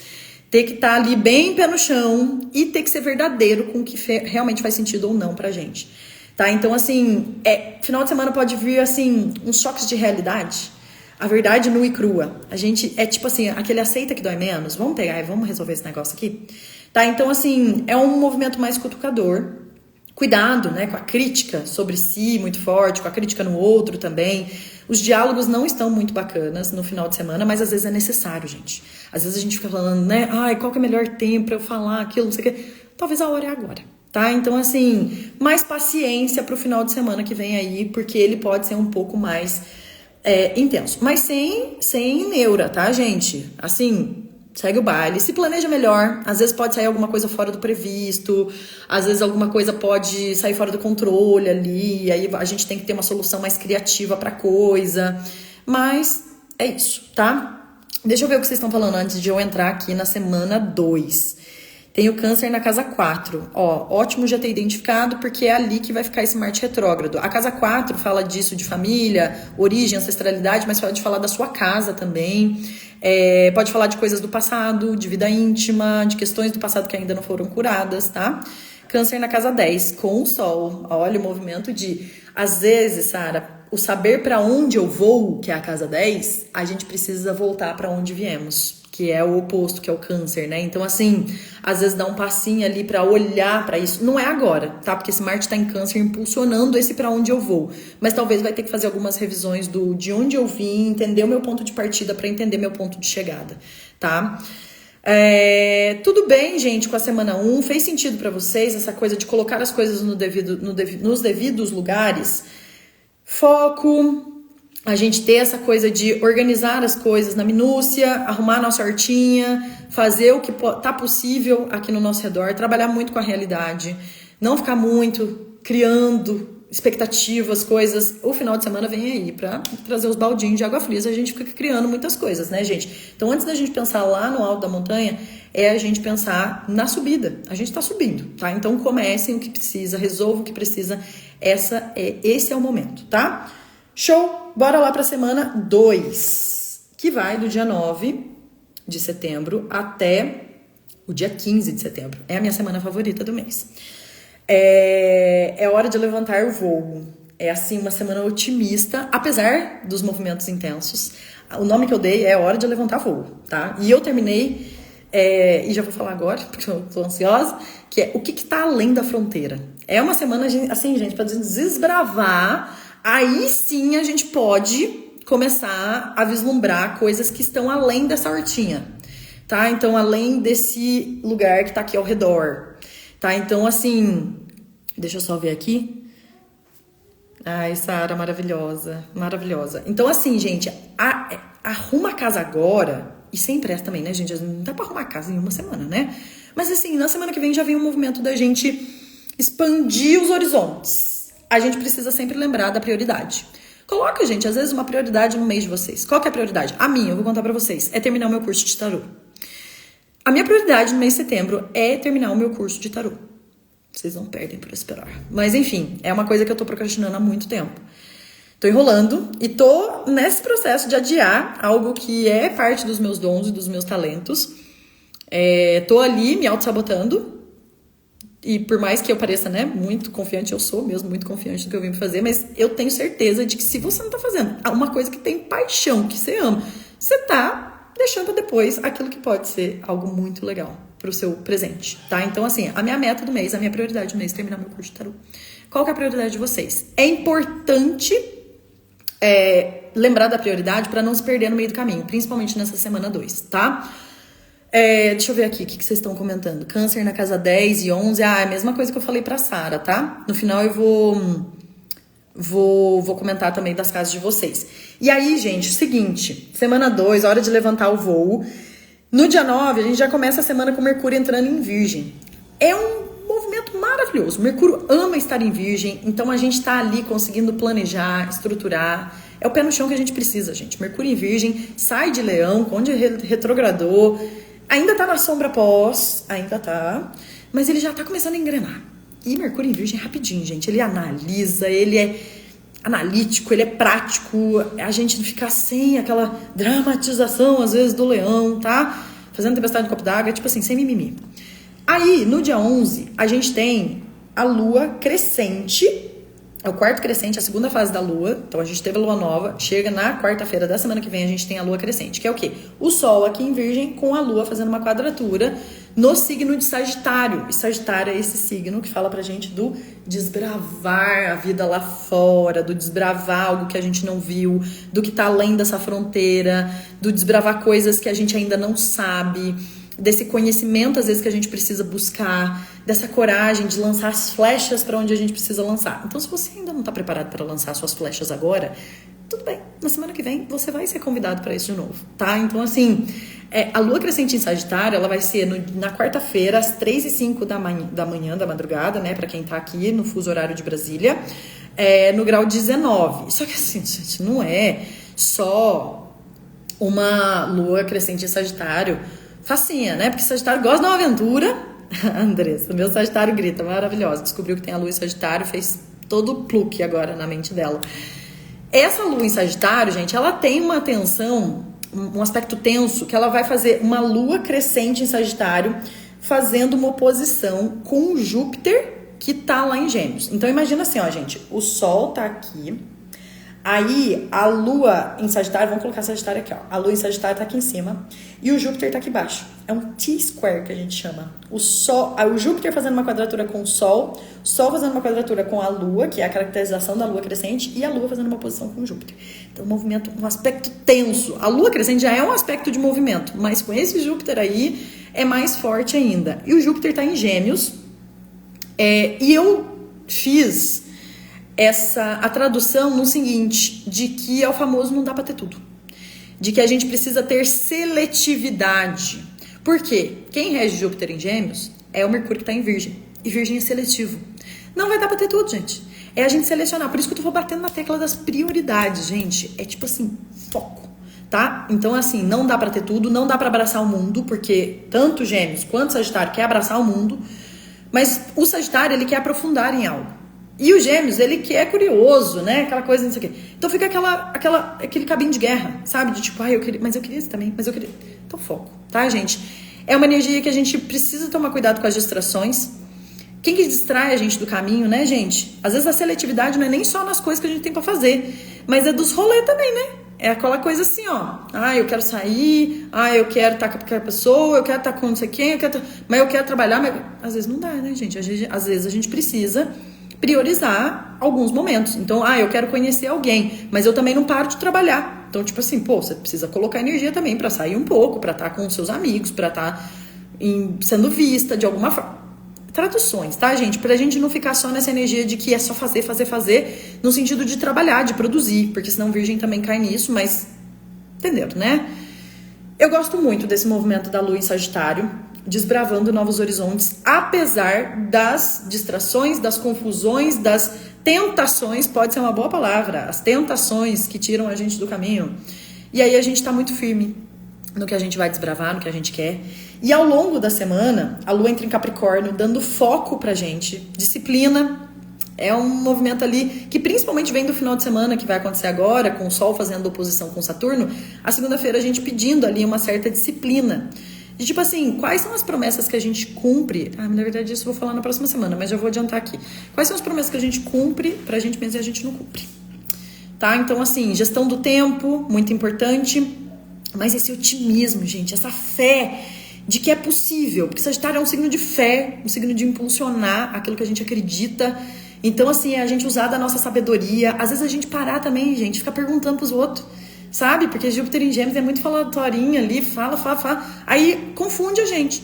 S1: ter que estar ali bem pé no chão e ter que ser verdadeiro com o que realmente faz sentido ou não pra gente. Tá? Então, assim, final de semana pode vir, assim, uns choques de realidade. A verdade nua e crua. A gente, tipo assim, aquele aceita que dói menos. Vamos pegar e vamos resolver esse negócio aqui. Tá? Então, assim, é um movimento mais cutucador. Cuidado, né, com a crítica sobre si muito forte, com a crítica no outro também. Os diálogos não estão muito bacanas no final de semana, mas às vezes é necessário, gente. Às vezes a gente fica falando, né, qual que é o melhor tempo pra eu falar aquilo, não sei o quê. Talvez a hora é agora. Tá? Então, assim, mais paciência pro final de semana que vem aí, porque ele pode ser um pouco mais intenso. Mas sem neura, tá, gente? Assim, segue o baile. Se planeja melhor. Às vezes pode sair alguma coisa fora do previsto. Às vezes alguma coisa pode sair fora do controle ali. Aí a gente tem que ter uma solução mais criativa pra coisa. Mas é isso, tá? Deixa eu ver o que vocês estão falando antes de eu entrar aqui na semana 2. Tem o Câncer na casa 4. Ó, ótimo já ter identificado, porque é ali que vai ficar esse Marte retrógrado. A casa 4 fala disso, de família, origem, ancestralidade, mas pode falar da sua casa também. Pode falar de coisas do passado, de vida íntima, de questões do passado que ainda não foram curadas, tá? Câncer na casa 10, com o Sol. Olha o movimento de... Às vezes, Sara, o saber para onde eu vou, que é a casa 10, a gente precisa voltar para onde viemos, que é o oposto, que é o Câncer, né? Então, assim, às vezes dá um passinho ali pra olhar pra isso. Não é agora, tá? Porque esse Marte tá em Câncer impulsionando esse pra onde eu vou. Mas talvez vai ter que fazer algumas revisões de onde eu vim, entender o meu ponto de partida pra entender meu ponto de chegada, tá? Tudo bem, gente, com a semana 1. Fez sentido pra vocês essa coisa de colocar as coisas nos devidos lugares? Foco... A gente ter essa coisa de organizar as coisas na minúcia, arrumar a nossa hortinha, fazer o que tá possível aqui no nosso redor, trabalhar muito com a realidade, não ficar muito criando expectativas, coisas. O final de semana vem aí pra trazer os baldinhos de água fria, a gente fica criando muitas coisas, né, gente? Então, antes da gente pensar lá no alto da montanha, a gente pensar na subida. A gente tá subindo, tá? Então, comecem o que precisa, resolvam o que precisa. Esse é o momento, tá? Show! Bora lá para a semana 2, que vai do dia 9 de setembro até o dia 15 de setembro. É a minha semana favorita do mês. É hora de levantar o voo. É, assim, uma semana otimista, apesar dos movimentos intensos. O nome que eu dei é Hora de Levantar Voo, tá? E eu terminei, e já vou falar agora, porque eu tô ansiosa, que é o que tá além da fronteira. É uma semana, assim, gente, para desbravar. Aí sim a gente pode começar a vislumbrar coisas que estão além dessa hortinha, tá? Então, além desse lugar que tá aqui ao redor, tá? Então, assim, deixa eu só ver aqui. Ai, Sara, maravilhosa, maravilhosa. Então, assim, gente, arruma a casa agora, e sem pressa também, né, gente? Não dá pra arrumar a casa em uma semana, né? Mas, assim, na semana que vem já vem um movimento da gente expandir os horizontes. A gente precisa sempre lembrar da prioridade. Coloca, gente, às vezes uma prioridade no mês de vocês. Qual que é a prioridade? A minha, eu vou contar pra vocês, é terminar o meu curso de tarô. A minha prioridade no mês de setembro é terminar o meu curso de tarô. Vocês não perdem por esperar. Mas, enfim, é uma coisa que eu tô procrastinando há muito tempo. Tô enrolando e tô nesse processo de adiar algo que é parte dos meus dons e dos meus talentos. Tô ali me auto-sabotando. E por mais que eu pareça, né, muito confiante, eu sou mesmo muito confiante do que eu vim fazer, mas eu tenho certeza de que se você não tá fazendo uma coisa que tem paixão, que você ama, você tá deixando pra depois aquilo que pode ser algo muito legal pro seu presente, tá? Então, assim, a minha meta do mês, a minha prioridade do mês é terminar meu curso de tarô. Qual que é a prioridade de vocês? É importante lembrar da prioridade pra não se perder no meio do caminho, principalmente nessa semana 2, tá? Deixa eu ver aqui o que vocês estão comentando. Câncer na casa 10 e 11. É a mesma coisa que eu falei pra Sara, tá? No final eu vou comentar também das casas de vocês. E aí, gente, o seguinte. Semana 2, hora de levantar o voo. No dia 9, a gente já começa a semana com Mercúrio entrando em Virgem. É um movimento maravilhoso. Mercúrio ama estar em Virgem, então a gente tá ali conseguindo planejar, estruturar. É o pé no chão que a gente precisa, gente. Mercúrio em Virgem, sai de Leão, onde retrogradou. Ainda tá na sombra pós, ainda tá, mas ele já tá começando a engrenar. E Mercúrio em Virgem é rapidinho, gente. Ele analisa, ele é analítico, ele é prático. A gente não fica sem aquela dramatização, às vezes, do Leão, tá? Fazendo tempestade de copo d'água, tipo assim, sem mimimi. Aí, no dia 11, a gente tem a Lua crescente. É o quarto crescente, a segunda fase da Lua. Então, a gente teve a Lua nova. Chega na quarta-feira da semana que vem, a gente tem a Lua crescente. Que é o quê? O Sol aqui em Virgem com a Lua fazendo uma quadratura no signo de Sagitário. E Sagitário é esse signo que fala pra gente do desbravar a vida lá fora, do desbravar algo que a gente não viu, do que tá além dessa fronteira, do desbravar coisas que a gente ainda não sabe, desse conhecimento, às vezes, que a gente precisa buscar, dessa coragem de lançar as flechas para onde a gente precisa lançar. Então, se você ainda não está preparado para lançar suas flechas agora, tudo bem. Na semana que vem, você vai ser convidado para isso de novo, tá? Então, assim, a Lua crescente em Sagitário, ela vai ser na quarta-feira, às 3h05 da manhã, da madrugada, né? Para quem tá aqui no fuso horário de Brasília, no grau 19. Só que, assim, gente, não é só uma Lua crescente em Sagitário facinha, né? Porque Sagitário gosta de uma aventura. Andressa, meu Sagitário grita, maravilhosa. Descobriu que tem a Lua em Sagitário, fez todo o pluque agora na mente dela. Essa Lua em Sagitário, gente, ela tem uma tensão, um aspecto tenso, que ela vai fazer uma Lua crescente em Sagitário, fazendo uma oposição com Júpiter, que tá lá em Gêmeos. Então, imagina assim, ó, gente, o Sol tá aqui. Aí, a Lua em Sagitário, vamos colocar Sagitário aqui, ó. A Lua em Sagitário tá aqui em cima e o Júpiter tá aqui embaixo. É um T-square que a gente chama. O Júpiter fazendo uma quadratura com o Sol fazendo uma quadratura com a Lua, que é a caracterização da Lua crescente, e a Lua fazendo uma posição com o Júpiter. Então, um aspecto tenso. A Lua crescente já é um aspecto de movimento, mas com esse Júpiter aí é mais forte ainda. E o Júpiter tá em Gêmeos. E eu fiz a tradução no seguinte, de que é o famoso não dá pra ter tudo. De que a gente precisa ter seletividade. Por quê? Quem rege Júpiter em Gêmeos é o Mercúrio que tá em Virgem. E Virgem é seletivo. Não vai dar pra ter tudo, gente. É a gente selecionar. Por isso que eu tô batendo na tecla das prioridades, gente. É tipo assim, foco, tá? Então, assim, não dá pra ter tudo, não dá pra abraçar o mundo, porque tanto Gêmeos quanto Sagitário quer abraçar o mundo, mas o Sagitário, ele quer aprofundar em algo. E o Gêmeos, ele que é curioso, né? Aquela coisa, não sei o quê. Então fica aquele cabinho de guerra, sabe? De tipo, eu queria isso também, mas eu queria... Então foco, tá, gente? É uma energia que a gente precisa tomar cuidado com as distrações. Quem que distrai a gente do caminho, né, gente? Às vezes a seletividade não é nem só nas coisas que a gente tem pra fazer, mas é dos rolês também, né? É aquela coisa assim, ó. Eu quero sair, eu quero estar com aquela pessoa, eu quero estar com não sei quem, mas eu quero trabalhar, mas às vezes não dá, né, gente? Às vezes a gente precisa priorizar alguns momentos. Então, eu quero conhecer alguém, mas eu também não paro de trabalhar. Então, tipo assim, você precisa colocar energia também pra sair um pouco, pra estar com os seus amigos, pra estar sendo vista de alguma forma. Traduções, tá, gente? Pra gente não ficar só nessa energia de que é só fazer, no sentido de trabalhar, de produzir, porque senão Virgem também cai nisso, mas entenderam, né? Eu gosto muito desse movimento da Lua em Sagitário, desbravando novos horizontes, apesar das distrações, das confusões, das tentações, pode ser uma boa palavra, as tentações que tiram a gente do caminho. E aí a gente tá muito firme no que a gente vai desbravar, no que a gente quer. E ao longo da semana, a Lua entra em Capricórnio, dando foco pra gente, disciplina. É um movimento ali que principalmente vem do final de semana, que vai acontecer agora, com o Sol fazendo oposição com Saturno. A segunda-feira a gente pedindo ali uma certa disciplina. De tipo assim, quais são as promessas que a gente cumpre? Na verdade, isso eu vou falar na próxima semana, mas já vou adiantar aqui. Quais são as promessas que a gente cumpre pra gente mesmo e a gente não cumpre? Tá? Então, assim, gestão do tempo, muito importante. Mas esse otimismo, gente, essa fé de que é possível. Porque Sagitário é um signo de fé, um signo de impulsionar aquilo que a gente acredita. Então, assim, é a gente usar da nossa sabedoria. Às vezes a gente parar também, gente, ficar perguntando pros outros. Sabe? Porque Júpiter em Gêmeos é muito falatorinha ali, fala. Aí confunde a gente.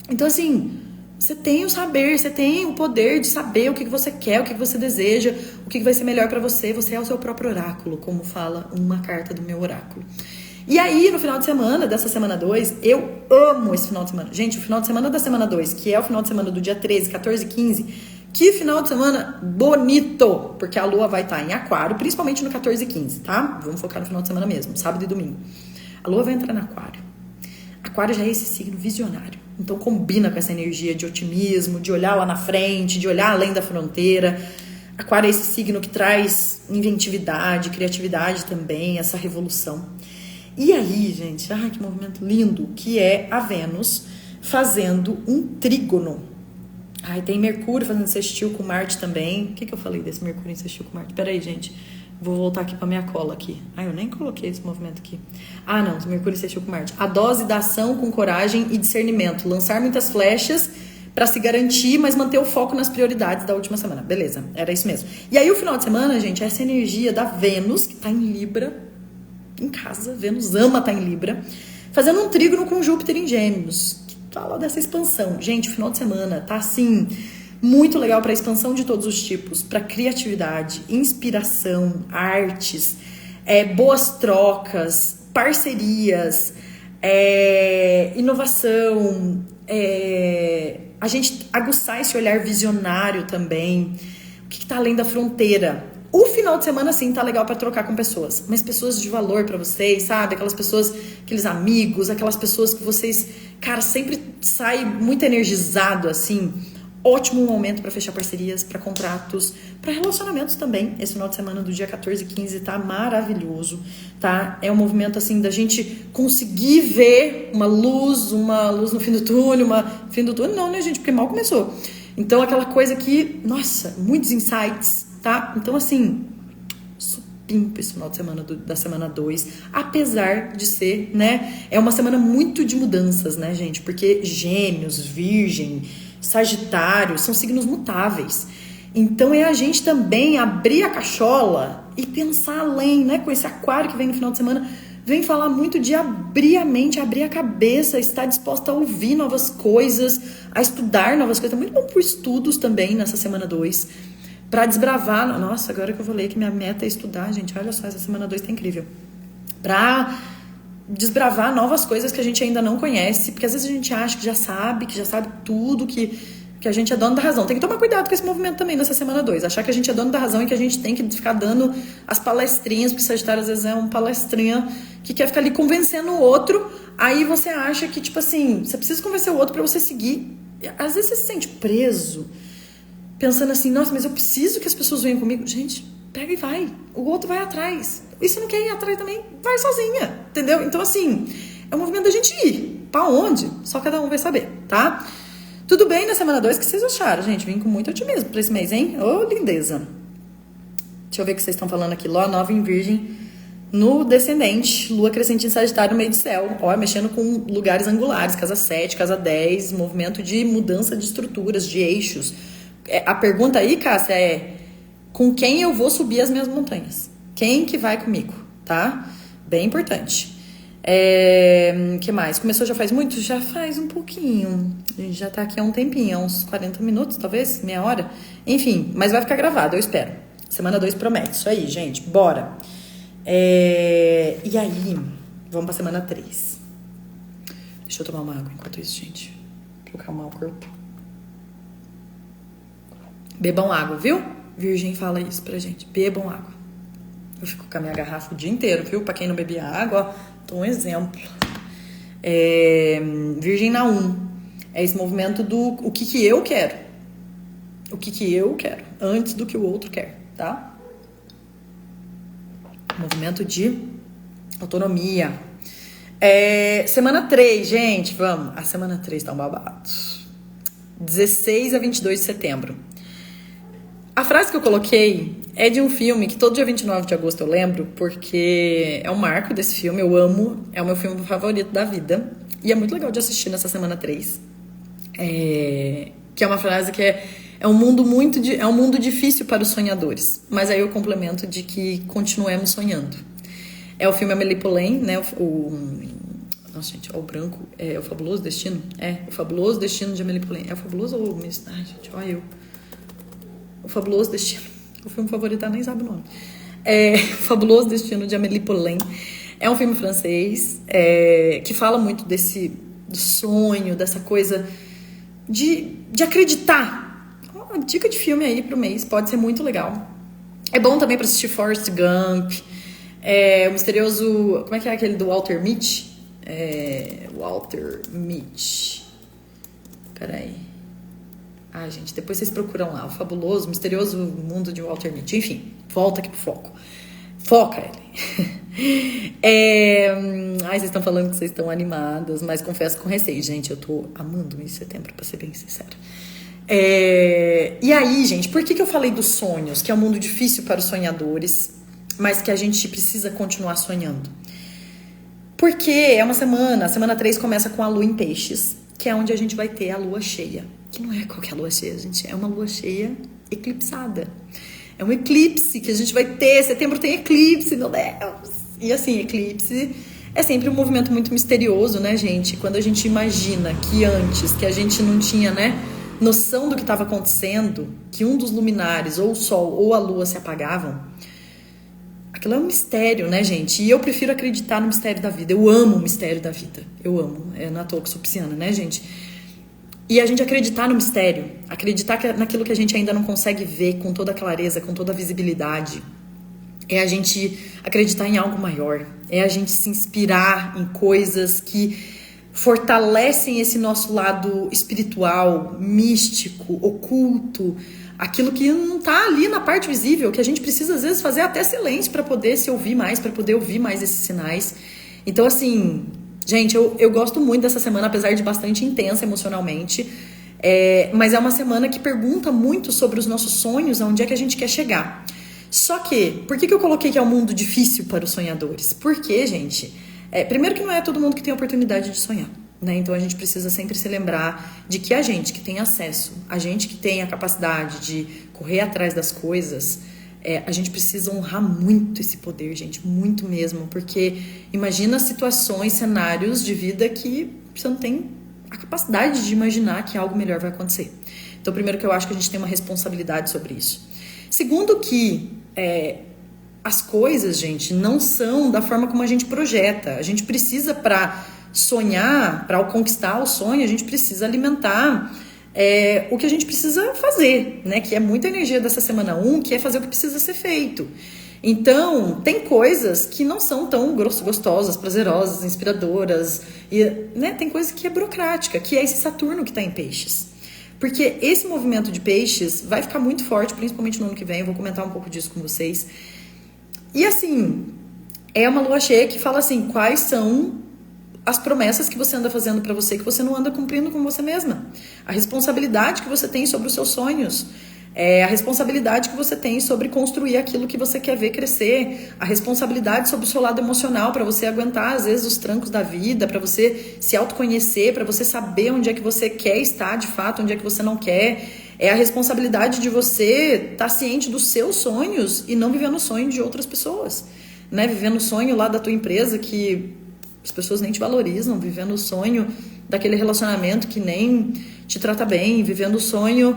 S1: Então, assim, você tem o saber, você tem o poder de saber o que você quer, o que você deseja, o que vai ser melhor pra você. Você é o seu próprio oráculo, como fala uma carta do meu oráculo. E aí, no final de semana, dessa semana 2, eu amo esse final de semana. Gente, o final de semana da semana 2, que é o final de semana do dia 13, 14 e 15, que final de semana bonito! Porque a lua vai estar em aquário, principalmente no 14 e 15, tá? Vamos focar no final de semana mesmo, sábado e domingo. A lua vai entrar no aquário. Aquário já é esse signo visionário. Então combina com essa energia de otimismo, de olhar lá na frente, de olhar além da fronteira. Aquário é esse signo que traz inventividade, criatividade também, essa revolução. E aí, gente, ai, que movimento lindo, que é a Vênus fazendo um trígono. Ai, tem Mercúrio fazendo sextil com Marte também. O que eu falei desse Mercúrio em sextil com Marte? Peraí, gente. Vou voltar aqui pra minha cola aqui. Ai, eu nem coloquei esse movimento aqui. Ah, não. Mercúrio em sextil com Marte. A dose da ação com coragem e discernimento. Lançar muitas flechas pra se garantir, mas manter o foco nas prioridades da última semana. Beleza, era isso mesmo. E aí, o final de semana, gente, essa energia da Vênus, que tá em Libra, em casa, Vênus ama estar em Libra, fazendo um trígono com Júpiter em Gêmeos, que fala dessa expansão. Gente, o final de semana tá assim, muito legal para expansão de todos os tipos, para criatividade, inspiração, artes, boas trocas, parcerias, inovação, a gente aguçar esse olhar visionário também. O que tá além da fronteira? O final de semana, sim, tá legal pra trocar com pessoas. Mas pessoas de valor pra vocês, sabe? Aquelas pessoas, aqueles amigos, aquelas pessoas que vocês, cara, sempre sai muito energizado, assim. Ótimo momento pra fechar parcerias, pra contratos, pra relacionamentos também. Esse final de semana do dia 14 e 15 tá maravilhoso, tá? É um movimento, assim, da gente conseguir ver uma luz no fim do túnel, fim do túnel não, né, gente? Porque mal começou. Então, aquela coisa que, nossa, muitos insights, tá? Então, assim, supimpa esse final de semana da semana 2, apesar de ser, né? É uma semana muito de mudanças, né, gente? Porque Gêmeos, Virgem, Sagitário são signos mutáveis. Então, é a gente também abrir a cachola e pensar além, né? Com esse aquário que vem no final de semana, vem falar muito de abrir a mente, abrir a cabeça, estar disposta a ouvir novas coisas, a estudar novas coisas. É muito bom por estudos também nessa semana 2. Pra desbravar, nossa, agora que eu falei que minha meta é estudar, gente, olha só, essa semana 2 tá incrível. Pra desbravar novas coisas que a gente ainda não conhece, porque às vezes a gente acha que já sabe tudo, que a gente é dono da razão. Tem que tomar cuidado com esse movimento também nessa semana 2, achar que a gente é dono da razão e que a gente tem que ficar dando as palestrinhas, porque Sagitário às vezes é um palestrinha que quer ficar ali convencendo o outro, aí você acha que, tipo assim, você precisa convencer o outro pra você seguir. Às vezes você se sente preso, pensando assim, nossa, mas eu preciso que as pessoas venham comigo. Gente, pega e vai. O outro vai atrás. E se não quer ir atrás também, vai sozinha. Entendeu? Então, assim, é um movimento da gente ir. Pra onde? Só cada um vai saber, tá? Tudo bem na semana 2, o que vocês acharam, gente? Vim com muito otimismo pra esse mês, hein? Ô, lindeza. Deixa eu ver o que vocês estão falando aqui. Lua nova em Virgem no descendente. Lua crescente em Sagitário no meio do céu. Ó, mexendo com lugares angulares. Casa 7, casa 10. Movimento de mudança de estruturas, de eixos. A pergunta aí, Cássia, é com quem eu vou subir as minhas montanhas? Quem que vai comigo, tá? Bem importante. Que mais? Começou já faz muito? Já faz um pouquinho. A gente já tá aqui há um tempinho, há uns 40 minutos, talvez, meia hora. Enfim, mas vai ficar gravado, eu espero. Semana 2 promete. Isso aí, gente. Bora. E aí, vamos pra semana 3. Deixa eu tomar uma água enquanto isso, gente. Pra acalmar o corpo. Bebam água, viu? Virgem fala isso pra gente. Bebam água. Eu fico com a minha garrafa o dia inteiro, viu? Pra quem não bebia água, tô um exemplo. Virgem na 1. É esse movimento do o que eu quero. O que eu quero. Antes do que o outro quer, tá? Movimento de autonomia. Semana 3, gente. Vamos. A semana 3 tá um babado. 16 a 22 de setembro. A frase que eu coloquei é de um filme que todo dia 29 de agosto eu lembro, porque é um marco desse filme, eu amo, é o meu filme favorito da vida, e é muito legal de assistir nessa semana 3. Que é uma frase que é um mundo difícil para os sonhadores, mas aí eu complemento de que continuemos sonhando. É o filme Amélie Poulain, né, nossa, gente, ó, o branco, é o Fabuloso Destino? O Fabuloso Destino de Amélie Poulain. É o Fabuloso ou o Miss? Ai, gente, ó eu. O Fabuloso Destino. O filme favorito, nem sabe o nome. O Fabuloso Destino de Amélie Poulain. É um filme francês que fala muito do sonho, dessa coisa de acreditar. Uma dica de filme aí pro mês, pode ser muito legal. É bom também pra assistir Forrest Gump, o misterioso... Como é que é aquele do Walter Mitty? Walter Mitty. Peraí. Ah, gente, depois vocês procuram lá. O fabuloso, misterioso mundo de Walter Mitty. Enfim, volta aqui pro foco. Foca ele. Vocês estão falando que vocês estão animadas, mas confesso com receio. Gente, eu tô amando o mês de setembro, pra ser bem sincera. E aí, gente, por que eu falei dos sonhos? Que é um mundo difícil para os sonhadores, mas que a gente precisa continuar sonhando. Porque é uma semana, a semana 3 começa com a lua em peixes, que é onde a gente vai ter a lua cheia. Que não é qualquer lua cheia, gente, é uma lua cheia eclipsada. É um eclipse que a gente vai ter, setembro tem eclipse, meu Deus! E assim, eclipse é sempre um movimento muito misterioso, né, gente? Quando a gente imagina que antes, que a gente não tinha, né, noção do que estava acontecendo, que um dos luminares, ou o sol ou a lua se apagavam, aquilo é um mistério, né, gente? E eu prefiro acreditar no mistério da vida. Eu amo o mistério da vida. Eu amo. Não é à toa que sou pisciana, né, gente? E a gente acreditar no mistério, acreditar naquilo que a gente ainda não consegue ver com toda a clareza, com toda a visibilidade, é a gente acreditar em algo maior, é a gente se inspirar em coisas que fortalecem esse nosso lado espiritual, místico, oculto, aquilo que não tá ali na parte visível, que a gente precisa às vezes fazer até silêncio para poder se ouvir mais, para poder ouvir mais esses sinais. Então, assim, gente, eu gosto muito dessa semana, apesar de bastante intensa emocionalmente, mas é uma semana que pergunta muito sobre os nossos sonhos, aonde é que a gente quer chegar. Só que, por que eu coloquei que é um mundo difícil para os sonhadores? Porque, gente, primeiro que não é todo mundo que tem a oportunidade de sonhar, né? Então a gente precisa sempre se lembrar de que a gente que tem acesso, a gente que tem a capacidade de correr atrás das coisas, a gente precisa honrar muito esse poder, gente, muito mesmo, porque imagina situações, cenários de vida que você não tem a capacidade de imaginar que algo melhor vai acontecer. Então, primeiro que eu acho que a gente tem uma responsabilidade sobre isso. Segundo que as coisas, gente, não são da forma como a gente projeta. A gente precisa, para sonhar, para conquistar o sonho, a gente precisa alimentar o que a gente precisa fazer, né? Que é muita energia dessa semana 1, que é fazer o que precisa ser feito. Então, tem coisas que não são tão gostosas, prazerosas, inspiradoras, né? Tem coisa que é burocrática, que é esse Saturno que está em peixes. Porque esse movimento de peixes vai ficar muito forte, principalmente no ano que vem, eu vou comentar um pouco disso com vocês. E assim, é uma lua cheia que fala assim, quais são as promessas que você anda fazendo pra você, que você não anda cumprindo com você mesma. A responsabilidade que você tem sobre os seus sonhos. A responsabilidade que você tem sobre construir aquilo que você quer ver crescer, a responsabilidade sobre o seu lado emocional, para você aguentar às vezes os trancos da vida, para você se autoconhecer, para você saber onde é que você quer estar de fato, onde é que você não quer. É a responsabilidade de você estar ciente dos seus sonhos e não viver no sonho de outras pessoas, né? Vivendo o sonho lá da tua empresa que as pessoas nem te valorizam, vivendo o sonho daquele relacionamento que nem te trata bem, vivendo o sonho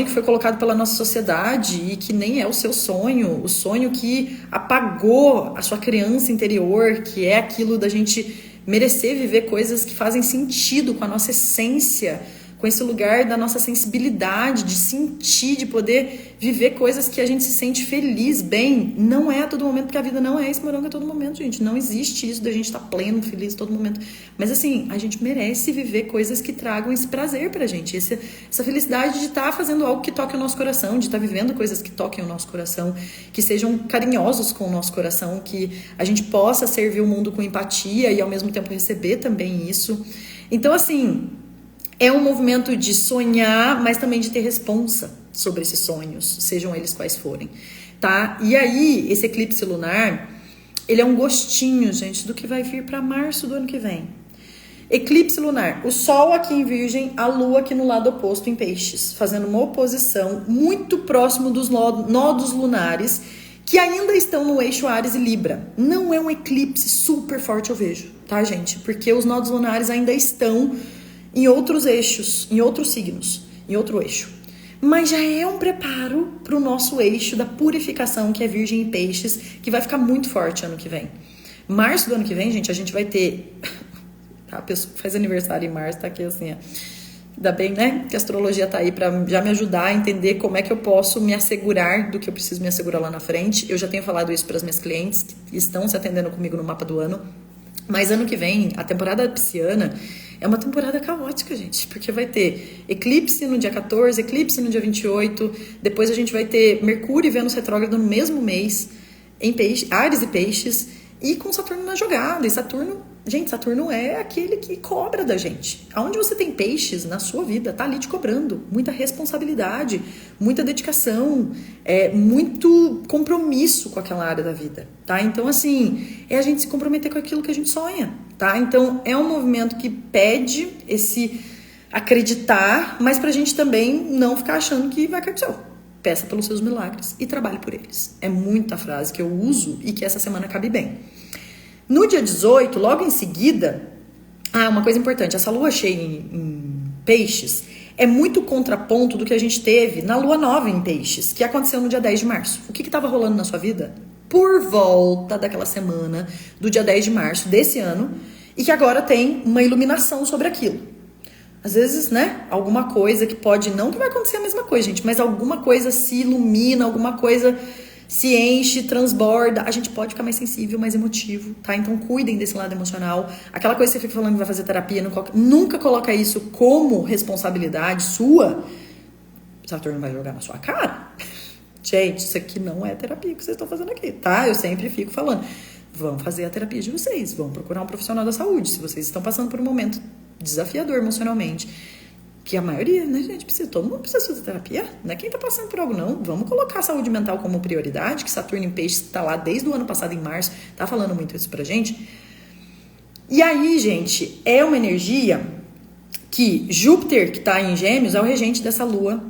S1: que foi colocado pela nossa sociedade e que nem é o seu sonho, o sonho que apagou a sua criança interior, que é aquilo da gente merecer viver coisas que fazem sentido com a nossa essência, com esse lugar da nossa sensibilidade, de sentir, de poder viver coisas que a gente se sente feliz, bem. Não é a todo momento, porque a vida não é esse morango a todo momento, gente. Não existe isso da gente estar pleno, feliz a todo momento. Mas assim, a gente merece viver coisas que tragam esse prazer pra gente. Essa felicidade de estar fazendo algo que toque o nosso coração, de estar vivendo coisas que toquem o nosso coração, que sejam carinhosos com o nosso coração, que a gente possa servir o mundo com empatia e ao mesmo tempo receber também isso. Então assim, é um movimento de sonhar, mas também de ter responsa sobre esses sonhos, sejam eles quais forem, tá? E aí, esse eclipse lunar, ele é um gostinho, gente, do que vai vir para março do ano que vem. Eclipse lunar, o Sol aqui em Virgem, a Lua aqui no lado oposto em Peixes, fazendo uma oposição muito próximo dos nodos lunares, que ainda estão no eixo Áries e Libra. Não é um eclipse super forte, eu vejo, tá, gente? Porque os nodos lunares ainda estão em outros eixos, em outros signos, em outro eixo. Mas já é um preparo para o nosso eixo da purificação, que é Virgem e Peixes, que vai ficar muito forte ano que vem. Março do ano que vem, gente, a gente vai ter... A pessoa que faz aniversário em março tá aqui assim, ó. Ainda bem, né, que a astrologia tá aí pra já me ajudar a entender como é que eu posso me assegurar do que eu preciso me assegurar lá na frente. Eu já tenho falado isso para as minhas clientes que estão se atendendo comigo no mapa do ano. Mas ano que vem, a temporada pisciana é uma temporada caótica, gente. Porque vai ter eclipse no dia 14, eclipse no dia 28. Depois a gente vai ter Mercúrio e Vênus retrógrado no mesmo mês, em Áries e Peixes. E com Saturno na jogada. E Saturno, gente, Saturno é aquele que cobra da gente. Aonde você tem peixes na sua vida, tá ali te cobrando. Muita responsabilidade, muita dedicação, muito compromisso com aquela área da vida, tá? Então, assim, é a gente se comprometer com aquilo que a gente sonha, tá? Então, é um movimento que pede esse acreditar, mas pra gente também não ficar achando que vai cair do céu. Peça pelos seus milagres e trabalhe por eles. É muita frase que eu uso e que essa semana cabe bem. No dia 18, logo em seguida... uma coisa importante. Essa lua cheia em peixes é muito contraponto do que a gente teve na lua nova em peixes, que aconteceu no dia 10 de março. O que estava rolando na sua vida por volta daquela semana do dia 10 de março desse ano e que agora tem uma iluminação sobre aquilo. Às vezes, né, alguma coisa que pode, não que vai acontecer a mesma coisa, gente, mas alguma coisa se ilumina, alguma coisa se enche, transborda, a gente pode ficar mais sensível, mais emotivo, tá? Então cuidem desse lado emocional. Aquela coisa que você fica falando que vai fazer terapia, nunca coloca isso como responsabilidade sua. Saturno vai jogar na sua cara. Gente, isso aqui não é terapia que vocês estão fazendo aqui, tá? Eu sempre fico falando, vão fazer a terapia de vocês, vão procurar um profissional da saúde, se vocês estão passando por um momento desafiador emocionalmente, que a maioria, né, gente, todo mundo precisa fazer terapia, não é quem tá passando por algo, não. Vamos colocar a saúde mental como prioridade, que Saturno em Peixes tá lá desde o ano passado, em março, tá falando muito isso pra gente. E aí, gente, é uma energia que Júpiter, que tá em Gêmeos, é o regente dessa lua.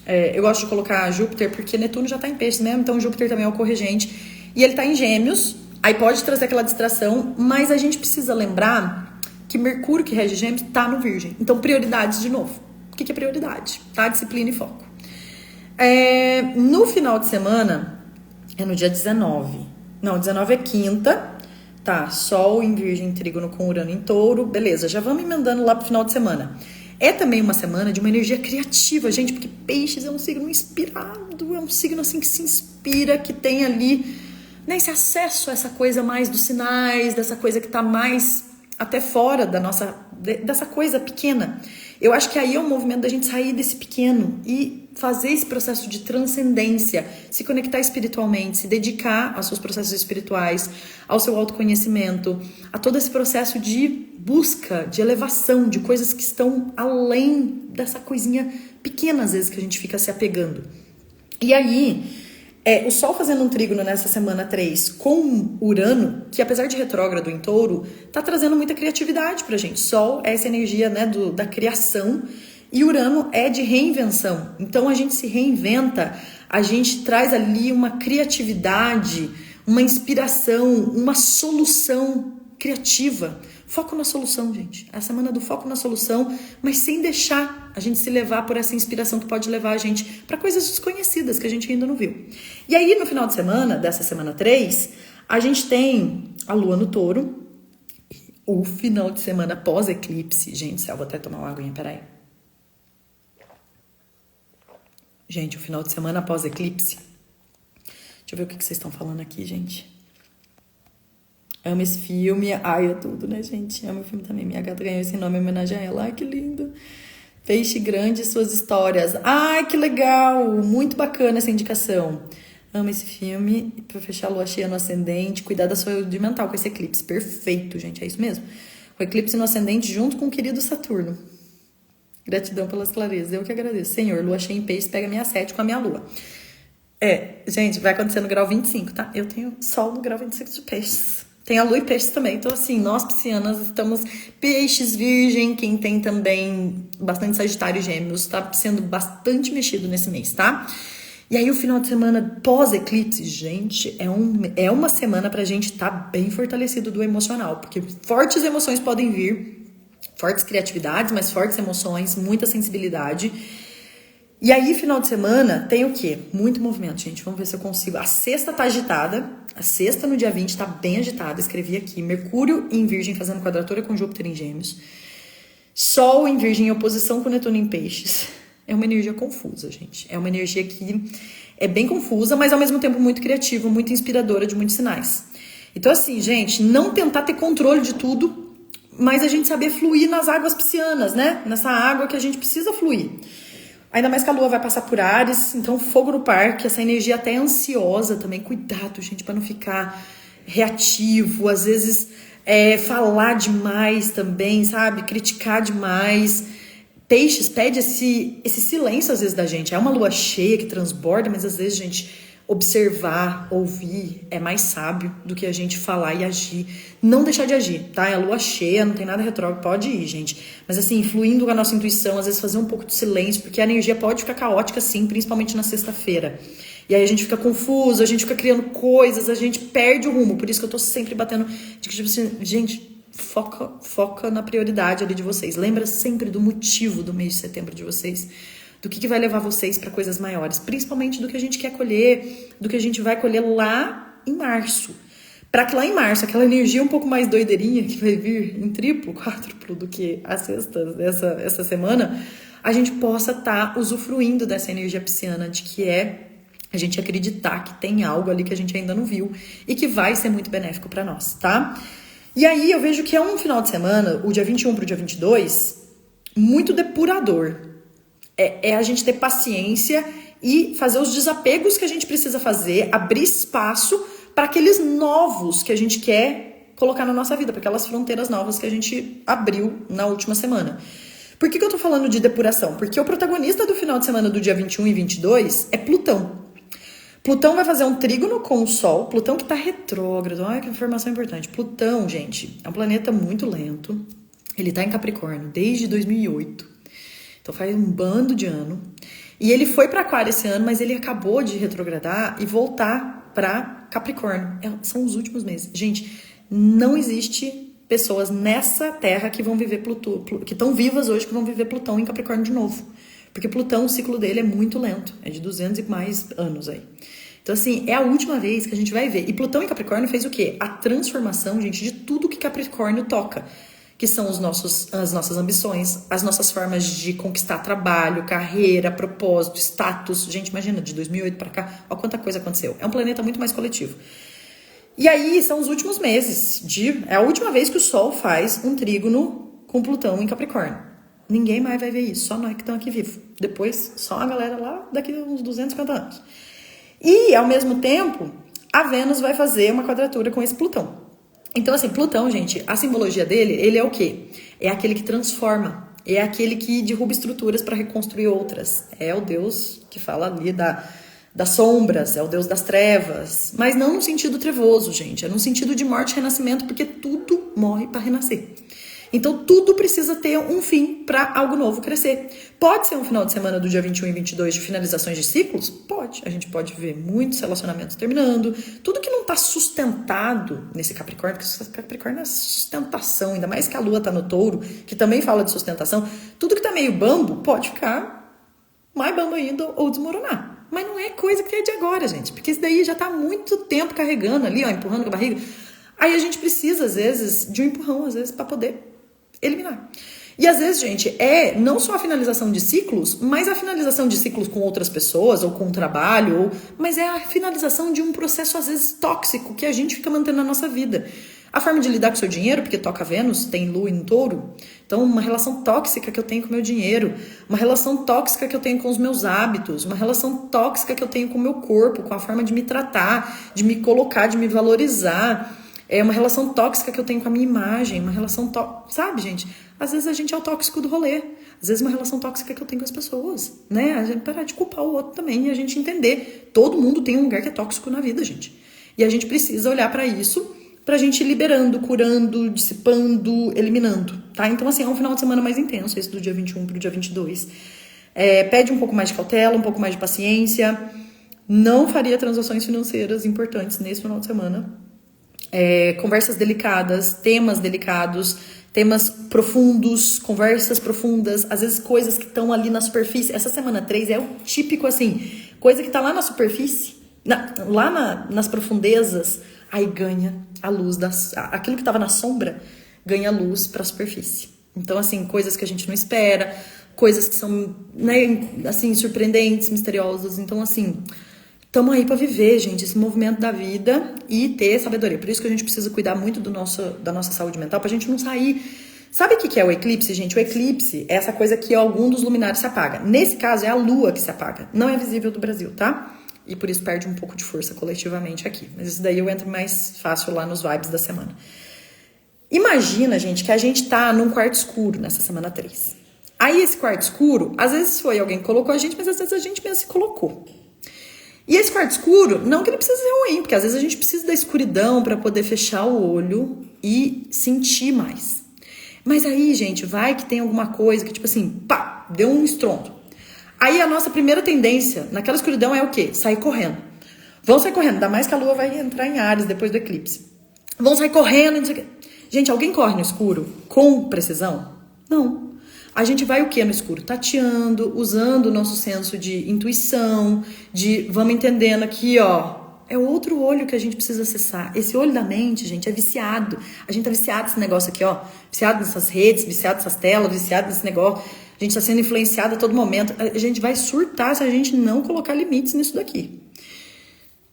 S1: Eu gosto de colocar Júpiter porque Netuno já tá em Peixes mesmo, então Júpiter também é o corregente. E ele tá em Gêmeos, aí pode trazer aquela distração, mas a gente precisa lembrar que Mercúrio, que rege Gêmeos, tá no Virgem. Então, prioridades de novo. O que é prioridade? Tá? Disciplina e foco. No final de semana, é no dia 19. Não, 19 é quinta. Tá, Sol em Virgem, trígono com Urano em Touro. Beleza, já vamos emendando lá pro final de semana. É também uma semana de uma energia criativa, gente, porque Peixes é um signo inspirado, é um signo assim que se inspira, que tem ali, né, esse acesso a essa coisa mais dos sinais, dessa coisa que tá mais até fora dessa coisa pequena. Eu acho que aí é um movimento da gente sair desse pequeno e fazer esse processo de transcendência, se conectar espiritualmente, se dedicar aos seus processos espirituais, ao seu autoconhecimento, a todo esse processo de busca, de elevação, de coisas que estão além dessa coisinha pequena, às vezes, que a gente fica se apegando. E aí, o Sol fazendo um trígono nessa semana 3 com Urano, que apesar de retrógrado em Touro, tá trazendo muita criatividade pra gente. Sol é essa energia, né, da criação, e Urano é de reinvenção. Então a gente se reinventa, a gente traz ali uma criatividade, uma inspiração, uma solução criativa. Foco na solução, gente. É a semana do foco na solução, mas sem deixar a gente se levar por essa inspiração que pode levar a gente para coisas desconhecidas que a gente ainda não viu. E aí, no final de semana, dessa semana 3, a gente tem a Lua no Touro, o final de semana pós-eclipse. Gente, eu vou até tomar uma aguinha, peraí. Gente, o final de semana pós-eclipse. Deixa eu ver o que vocês estão falando aqui, gente. Amo esse filme. Ai, é tudo, né, gente? Amo o filme também. Minha gata ganhou esse nome em homenagem a ela. Ai, que lindo. Peixe Grande e Suas Histórias. Ai, que legal. Muito bacana essa indicação. Amo esse filme. Pra fechar a lua cheia no ascendente. Cuidar da saúde mental com esse eclipse. Perfeito, gente. É isso mesmo. O eclipse no ascendente junto com o querido Saturno. Gratidão pelas clarezas. Eu que agradeço. Senhor, lua cheia em peixe, pega minha 7 com a minha lua. Gente, vai acontecer no grau 25, tá? Eu tenho sol no grau 25 de peixes. Tem a lua e peixes também. Então, assim, nós piscianas estamos peixes, virgem, quem tem também bastante sagitário e gêmeos, tá sendo bastante mexido nesse mês, tá? E aí, o final de semana pós-eclipse, gente, é uma semana pra gente estar bem fortalecido do emocional, porque fortes emoções podem vir, fortes criatividades, mas fortes emoções, muita sensibilidade. E aí, final de semana, tem o quê? Muito movimento, gente. Vamos ver se eu consigo. A sexta tá agitada. A sexta, no dia 20, tá bem agitada. Escrevi aqui. Mercúrio em Virgem fazendo quadratura com Júpiter em Gêmeos. Sol em Virgem em oposição com Netuno em Peixes. É uma energia confusa, gente. É uma energia que é bem confusa, mas ao mesmo tempo muito criativa, muito inspiradora de muitos sinais. Então, assim, gente, não tentar ter controle de tudo, mas a gente saber fluir nas águas piscianas, né? Nessa água que a gente precisa fluir. Ainda mais que a lua vai passar por Áries, então fogo no parque, essa energia até ansiosa também. Cuidado, gente, para não ficar reativo, às vezes falar demais também, sabe? Criticar demais. Peixes pede esse silêncio às vezes da gente. É uma lua cheia que transborda, mas às vezes, gente, observar, ouvir é mais sábio do que a gente falar e agir. Não deixar de agir, tá? É a lua cheia, não tem nada retrógrado, pode ir, gente. Mas assim, fluindo com a nossa intuição, às vezes fazer um pouco de silêncio, porque a energia pode ficar caótica sim, principalmente na sexta-feira. E aí a gente fica confuso, a gente fica criando coisas, a gente perde o rumo. Por isso que eu tô sempre batendo de que, tipo assim, gente, foca na prioridade ali de vocês. Lembra sempre do motivo do mês de setembro de vocês. Do que vai levar vocês para coisas maiores. Principalmente do que a gente quer colher, do que a gente vai colher lá em março. Para que lá em março, aquela energia um pouco mais doideirinha que vai vir em triplo, quádruplo do que a sexta essa semana, a gente possa estar usufruindo dessa energia pisciana, de que é a gente acreditar que tem algo ali que a gente ainda não viu e que vai ser muito benéfico para nós, tá? E aí eu vejo que é um final de semana, o dia 21 pro dia 22, muito depurador. É a gente ter paciência e fazer os desapegos que a gente precisa fazer, abrir espaço para aqueles novos que a gente quer colocar na nossa vida, para aquelas fronteiras novas que a gente abriu na última semana. Por que eu tô falando de depuração? Porque o protagonista do final de semana do dia 21 e 22 é Plutão. Plutão vai fazer um trígono com o Sol. Plutão que tá retrógrado. Olha que informação importante. Plutão, gente, é um planeta muito lento. Ele tá em Capricórnio desde 2008. Então faz um bando de ano. E ele foi para Aquário esse ano, mas ele acabou de retrogradar e voltar para Capricórnio. São os últimos meses. Gente, não existe pessoas nessa Terra que vão viver Plutão, que estão vivas hoje, que vão viver Plutão em Capricórnio de novo. Porque Plutão, o ciclo dele é muito lento. É de 200 e mais anos aí. Então, assim, é a última vez que a gente vai ver. E Plutão em Capricórnio fez o quê? A transformação, gente, de tudo que Capricórnio toca. Que são as nossas ambições, as nossas formas de conquistar trabalho, carreira, propósito, status. Gente, imagina, de 2008 para cá, olha quanta coisa aconteceu. É um planeta muito mais coletivo. E aí, são os últimos meses. É a última vez que o Sol faz um trígono com Plutão em Capricórnio. Ninguém mais vai ver isso, só nós que estamos aqui vivos. Depois, só a galera lá daqui a uns 250 anos. E, ao mesmo tempo, a Vênus vai fazer uma quadratura com esse Plutão. Então, assim, Plutão, gente, a simbologia dele, ele é o quê? É aquele que transforma. É aquele que derruba estruturas para reconstruir outras. É o Deus que fala ali das sombras, é o Deus das trevas. Mas não no sentido trevoso, gente. É no sentido de morte e renascimento, porque tudo morre para renascer. Então, tudo precisa ter um fim para algo novo crescer. Pode ser um final de semana do dia 21 e 22 de finalizações de ciclos? Pode. A gente pode ver muitos relacionamentos terminando. Tudo que não está sustentado nesse Capricórnio, porque Capricórnio é sustentação, ainda mais que a Lua está no Touro, que também fala de sustentação. Tudo que está meio bambo pode ficar mais bambo ainda ou desmoronar. Mas não é coisa que é de agora, gente. Porque isso daí já está há muito tempo carregando ali, ó, empurrando com a barriga. Aí a gente precisa, às vezes, de um empurrão, às vezes, para poder eliminar. E às vezes, gente, não só a finalização de ciclos, mas a finalização de ciclos com outras pessoas, ou com o trabalho, mas é a finalização de um processo, às vezes, tóxico, que a gente fica mantendo na nossa vida. A forma de lidar com o seu dinheiro, porque toca Vênus, tem Lua em Touro, então uma relação tóxica que eu tenho com o meu dinheiro, uma relação tóxica que eu tenho com os meus hábitos, uma relação tóxica que eu tenho com o meu corpo, com a forma de me tratar, de me colocar, de me valorizar. É uma relação tóxica que eu tenho com a minha imagem, uma relação tóxica, sabe, gente? Às vezes a gente é o tóxico do rolê, às vezes uma relação tóxica que eu tenho com as pessoas, né? A gente parar de culpar o outro também e a gente entender. Todo mundo tem um lugar que é tóxico na vida, gente. E a gente precisa olhar pra isso, pra gente ir liberando, curando, dissipando, eliminando, tá? Então, assim, é um final de semana mais intenso, esse do dia 21 pro dia 22. Pede um pouco mais de cautela, um pouco mais de paciência. Não faria transações financeiras importantes nesse final de semana. Conversas delicadas, temas delicados, temas profundos, conversas profundas, às vezes coisas que estão ali na superfície. Essa semana 3 é o típico, assim, coisa que tá lá na superfície, nas profundezas, aí ganha a luz, aquilo que tava na sombra, ganha luz pra superfície. Então, assim, coisas que a gente não espera, coisas que são, né, assim, surpreendentes, misteriosas. Então, assim, estamos aí para viver, gente, esse movimento da vida e ter sabedoria. Por isso que a gente precisa cuidar muito da nossa saúde mental, pra gente não sair. Sabe o que é o eclipse, gente? O eclipse é essa coisa que algum dos luminares se apaga. Nesse caso, é a lua que se apaga. Não é visível do Brasil, tá? E por isso perde um pouco de força coletivamente aqui. Mas isso daí eu entro mais fácil lá nos vibes da semana. Imagina, gente, que a gente tá num quarto escuro nessa semana 3. Aí esse quarto escuro, às vezes foi alguém que colocou a gente, mas às vezes a gente mesmo se colocou. E esse quarto escuro, não que ele precisa ser ruim, porque às vezes a gente precisa da escuridão para poder fechar o olho e sentir mais. Mas aí, gente, vai que tem alguma coisa que, tipo assim, pá, deu um estrondo. Aí a nossa primeira tendência naquela escuridão é o quê? Sair correndo. Vão sair correndo, ainda mais que a lua vai entrar em Áries depois do eclipse. Vão sair correndo, não sei o quê. Gente, alguém corre no escuro com precisão? Não. A gente vai o que no escuro? Tateando, usando o nosso senso de intuição, vamos entendendo aqui, ó, é outro olho que a gente precisa acessar. Esse olho da mente, gente, é viciado. A gente tá viciado nesse negócio aqui, ó, viciado nessas redes, viciado nessas telas, viciado nesse negócio. A gente tá sendo influenciado a todo momento. A gente vai surtar se a gente não colocar limites nisso daqui.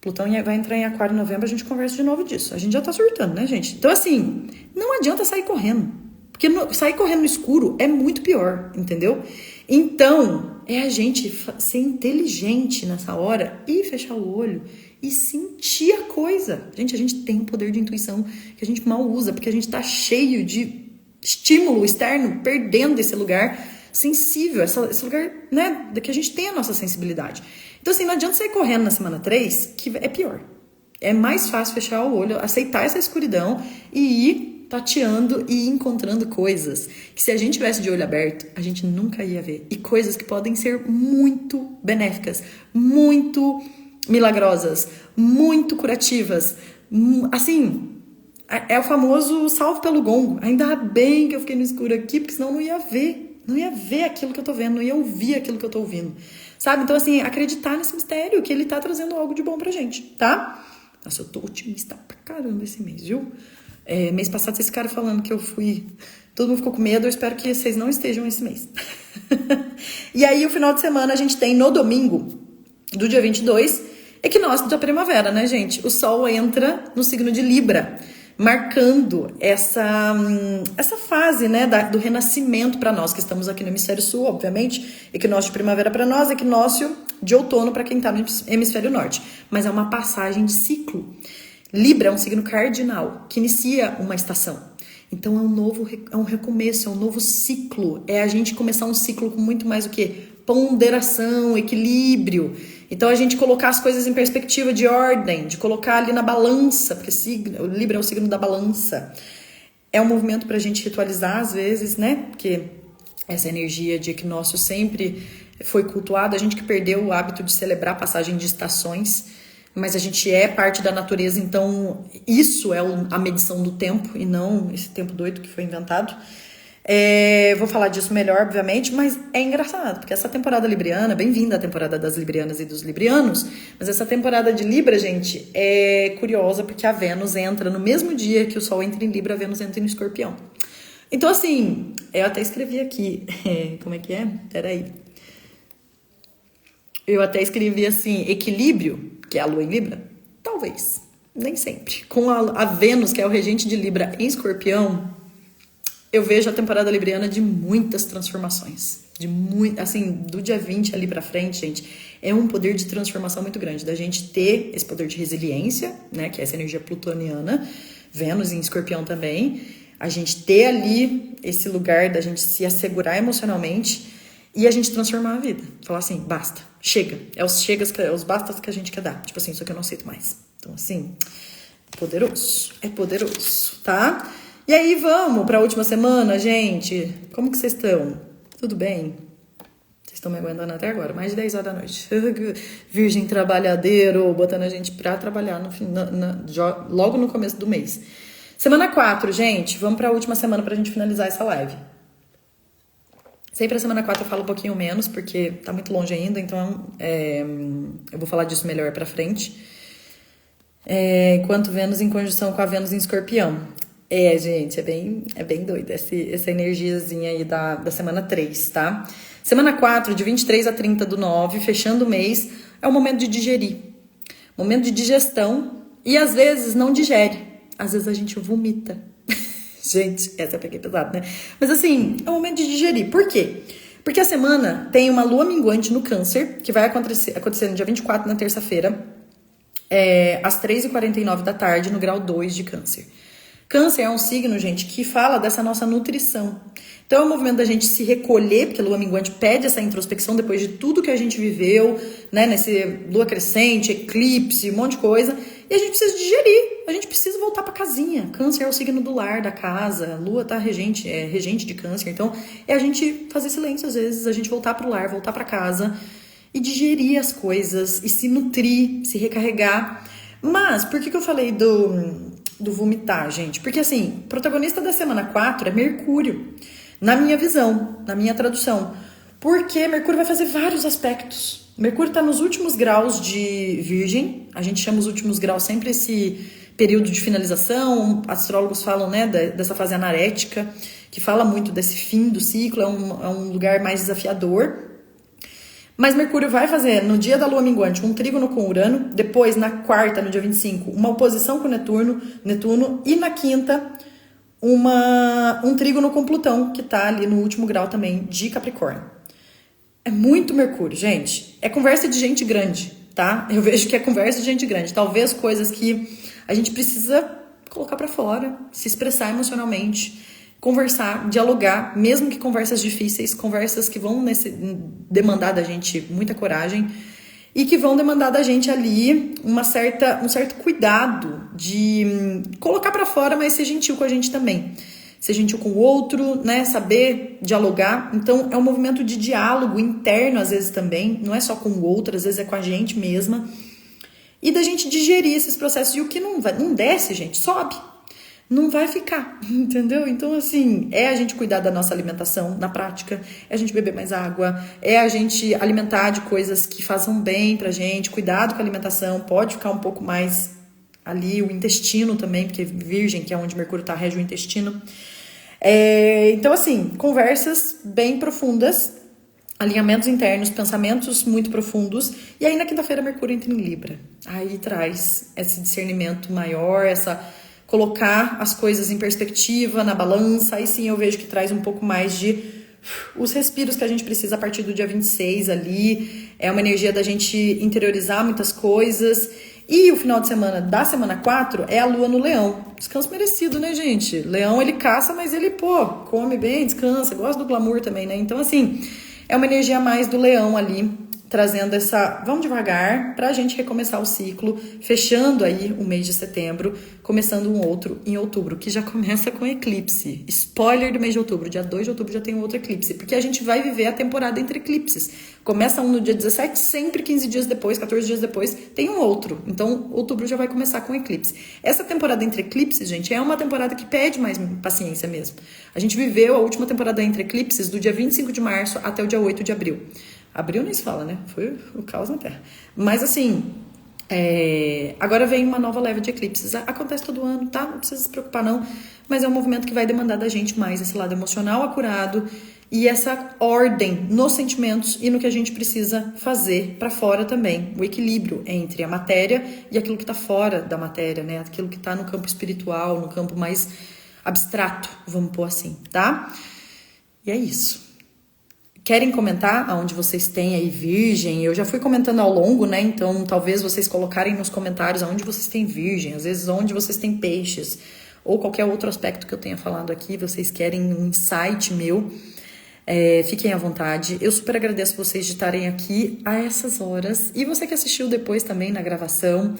S1: Plutão vai entrar em Aquário em novembro, a gente conversa de novo disso. A gente já tá surtando, né, gente? Então, assim, não adianta sair correndo. Porque sair correndo no escuro é muito pior, entendeu? Então, é a gente ser inteligente nessa hora e fechar o olho e sentir a coisa. Gente, a gente tem um poder de intuição que a gente mal usa, porque a gente tá cheio de estímulo externo, perdendo esse lugar sensível, esse lugar, né, que a gente tem a nossa sensibilidade. Então, assim, não adianta sair correndo na semana 3, que é pior. É mais fácil fechar o olho, aceitar essa escuridão e ir tateando e encontrando coisas que, se a gente tivesse de olho aberto, a gente nunca ia ver. E coisas que podem ser muito benéficas, muito milagrosas, muito curativas. Assim, é o famoso salve pelo gongo. Ainda bem que eu fiquei no escuro aqui, porque senão eu não ia ver. Não ia ver aquilo que eu tô vendo, não ia ouvir aquilo que eu tô ouvindo. Sabe? Então, assim, acreditar nesse mistério, que ele tá trazendo algo de bom pra gente, tá? Nossa, eu tô otimista pra caramba esse mês, viu? Mês passado vocês ficaram falando que eu fui... Todo mundo ficou com medo, eu espero que vocês não estejam esse mês. E aí, o final de semana, a gente tem no domingo, do dia 22, equinócio da primavera, né, gente? O Sol entra no signo de Libra, marcando essa fase, né, do renascimento para nós, que estamos aqui no hemisfério sul, obviamente. Equinócio de primavera para nós, equinócio de outono para quem está no hemisfério norte. Mas é uma passagem de ciclo. Libra é um signo cardinal, que inicia uma estação. Então é um recomeço, é um novo ciclo. É a gente começar um ciclo com muito mais o quê? Ponderação, equilíbrio. Então a gente colocar as coisas em perspectiva de ordem, de colocar ali na balança, porque o Libra é o signo da balança. É um movimento pra gente ritualizar às vezes, né? Porque essa energia de equinócio sempre foi cultuada. A gente que perdeu o hábito de celebrar a passagem de estações, mas a gente é parte da natureza, então isso é a medição do tempo e não esse tempo doido que foi inventado. Vou falar disso melhor, obviamente, mas é engraçado, porque essa temporada libriana, bem-vinda à temporada das librianas e dos librianos, mas essa temporada de Libra, gente, é curiosa porque a Vênus entra no mesmo dia que o Sol entra em Libra, a Vênus entra em Escorpião. Então, assim, eu até escrevi aqui, como é que é? Peraí. Eu até escrevi assim, equilíbrio, que é a Lua em Libra? Talvez, nem sempre. Com a Vênus, que é o regente de Libra em Escorpião, eu vejo a temporada libriana de muitas transformações. Assim, do dia 20 ali pra frente, gente, é um poder de transformação muito grande. Da gente ter esse poder de resiliência, né, que é essa energia plutoniana, Vênus em Escorpião também. A gente ter ali esse lugar da gente se assegurar emocionalmente e a gente transformar a vida. Falar assim, basta, chega. É os bastas que a gente quer dar. Tipo assim, isso aqui eu não aceito mais. Então, assim, é poderoso, tá? E aí, vamos para a última semana, gente? Como que vocês estão? Tudo bem? Vocês estão me aguentando até agora? Mais de 10 horas da noite. Virgem trabalhadeiro, botando a gente pra trabalhar logo no começo do mês. Semana 4, gente. Vamos para a última semana pra gente finalizar essa live. Sempre a semana 4 eu falo um pouquinho menos, porque tá muito longe ainda, então eu vou falar disso melhor pra frente. Enquanto Vênus em conjunção com a Vênus em Escorpião. Gente, é bem doido essa energiazinha aí da semana 3, tá? Semana 4, de 23 a 30/9, fechando o mês, é o momento de digerir. Momento de digestão e às vezes não digere. Às vezes a gente vomita. Gente, essa eu peguei pesado, né? Mas assim, é o momento de digerir. Por quê? Porque a semana tem uma lua minguante no Câncer, que vai acontecer no dia 24, na terça-feira, às 3h49 da tarde, no grau 2 de Câncer. Câncer é um signo, gente, que fala dessa nossa nutrição. Então é o movimento da gente se recolher, porque a lua minguante pede essa introspecção depois de tudo que a gente viveu, né? Nesse lua crescente, eclipse, um monte de coisa. E a gente precisa digerir, a gente precisa voltar pra casinha. Câncer é o signo do lar, da casa. A lua tá regente de Câncer. Então é a gente fazer silêncio às vezes, a gente voltar pro lar, voltar pra casa e digerir as coisas e se nutrir, se recarregar. Mas por que eu falei do vomitar, gente? Porque assim, o protagonista da semana 4 é Mercúrio, na minha visão, na minha tradução. Porque Mercúrio vai fazer vários aspectos. Mercúrio está nos últimos graus de Virgem, a gente chama os últimos graus sempre esse período de finalização, astrólogos falam, né, dessa fase anarética, que fala muito desse fim do ciclo, é um lugar mais desafiador. Mas Mercúrio vai fazer, no dia da lua minguante, um trígono com Urano, depois, na quarta, no dia 25, uma oposição com Netuno, e na quinta, um trígono com Plutão, que tá ali no último grau também de Capricórnio. É muito Mercúrio, gente. É conversa de gente grande, tá? Eu vejo que é conversa de gente grande. Talvez coisas que a gente precisa colocar pra fora, se expressar emocionalmente, conversar, dialogar, mesmo que conversas difíceis, conversas que vão demandar da gente muita coragem e que vão demandar da gente ali um certo cuidado de colocar pra fora, mas ser gentil com a gente também. Ser gentil com o outro, né? Saber dialogar. Então, é um movimento de diálogo interno, às vezes também. Não é só com o outro, às vezes é com a gente mesma. E da gente digerir esses processos. E o que não desce, gente, sobe. Não vai ficar, entendeu? Então, assim, é a gente cuidar da nossa alimentação na prática, é a gente beber mais água, é a gente alimentar de coisas que façam bem pra gente, cuidado com a alimentação, pode ficar um pouco mais ali, o intestino também, porque Virgem, que é onde Mercúrio tá, rege o intestino. Então, assim, conversas bem profundas, alinhamentos internos, pensamentos muito profundos, e aí na quinta-feira Mercúrio entra em Libra. Aí traz esse discernimento maior, colocar as coisas em perspectiva, na balança, aí sim eu vejo que traz um pouco mais de os respiros que a gente precisa a partir do dia 26 ali, é uma energia da gente interiorizar muitas coisas, e o final de semana da semana 4 é a lua no Leão, descanso merecido, né, gente? Leão, ele caça, mas ele, come bem, descansa, gosta do glamour também, né? Então, assim, é uma energia mais do Leão ali, trazendo vamos devagar pra gente recomeçar o ciclo, fechando aí o mês de setembro, começando um outro em outubro, que já começa com eclipse. Spoiler do mês de outubro, dia 2 de outubro já tem um outro eclipse, porque a gente vai viver a temporada entre eclipses. Começa um no dia 17, sempre 15 dias depois, 14 dias depois, tem um outro. Então, outubro já vai começar com eclipse. Essa temporada entre eclipses, gente, é uma temporada que pede mais paciência mesmo. A gente viveu a última temporada entre eclipses do dia 25 de março até o dia 8 de abril. Abril nem se fala, né? Foi o caos na Terra. Mas assim, agora vem uma nova leva de eclipses. Acontece todo ano, tá? Não precisa se preocupar não. Mas é um movimento que vai demandar da gente mais esse lado emocional acurado e essa ordem nos sentimentos e no que a gente precisa fazer pra fora também. O equilíbrio entre a matéria e aquilo que tá fora da matéria, né? Aquilo que tá no campo espiritual, no campo mais abstrato, vamos pôr assim, tá? E é isso. Querem comentar aonde vocês têm aí Virgem? Eu já fui comentando ao longo, né? Então, talvez vocês colocarem nos comentários aonde vocês têm Virgem, às vezes onde vocês têm Peixes, ou qualquer outro aspecto que eu tenha falado aqui, vocês querem um insight meu, fiquem à vontade. Eu super agradeço vocês de estarem aqui a essas horas. E você que assistiu depois também na gravação,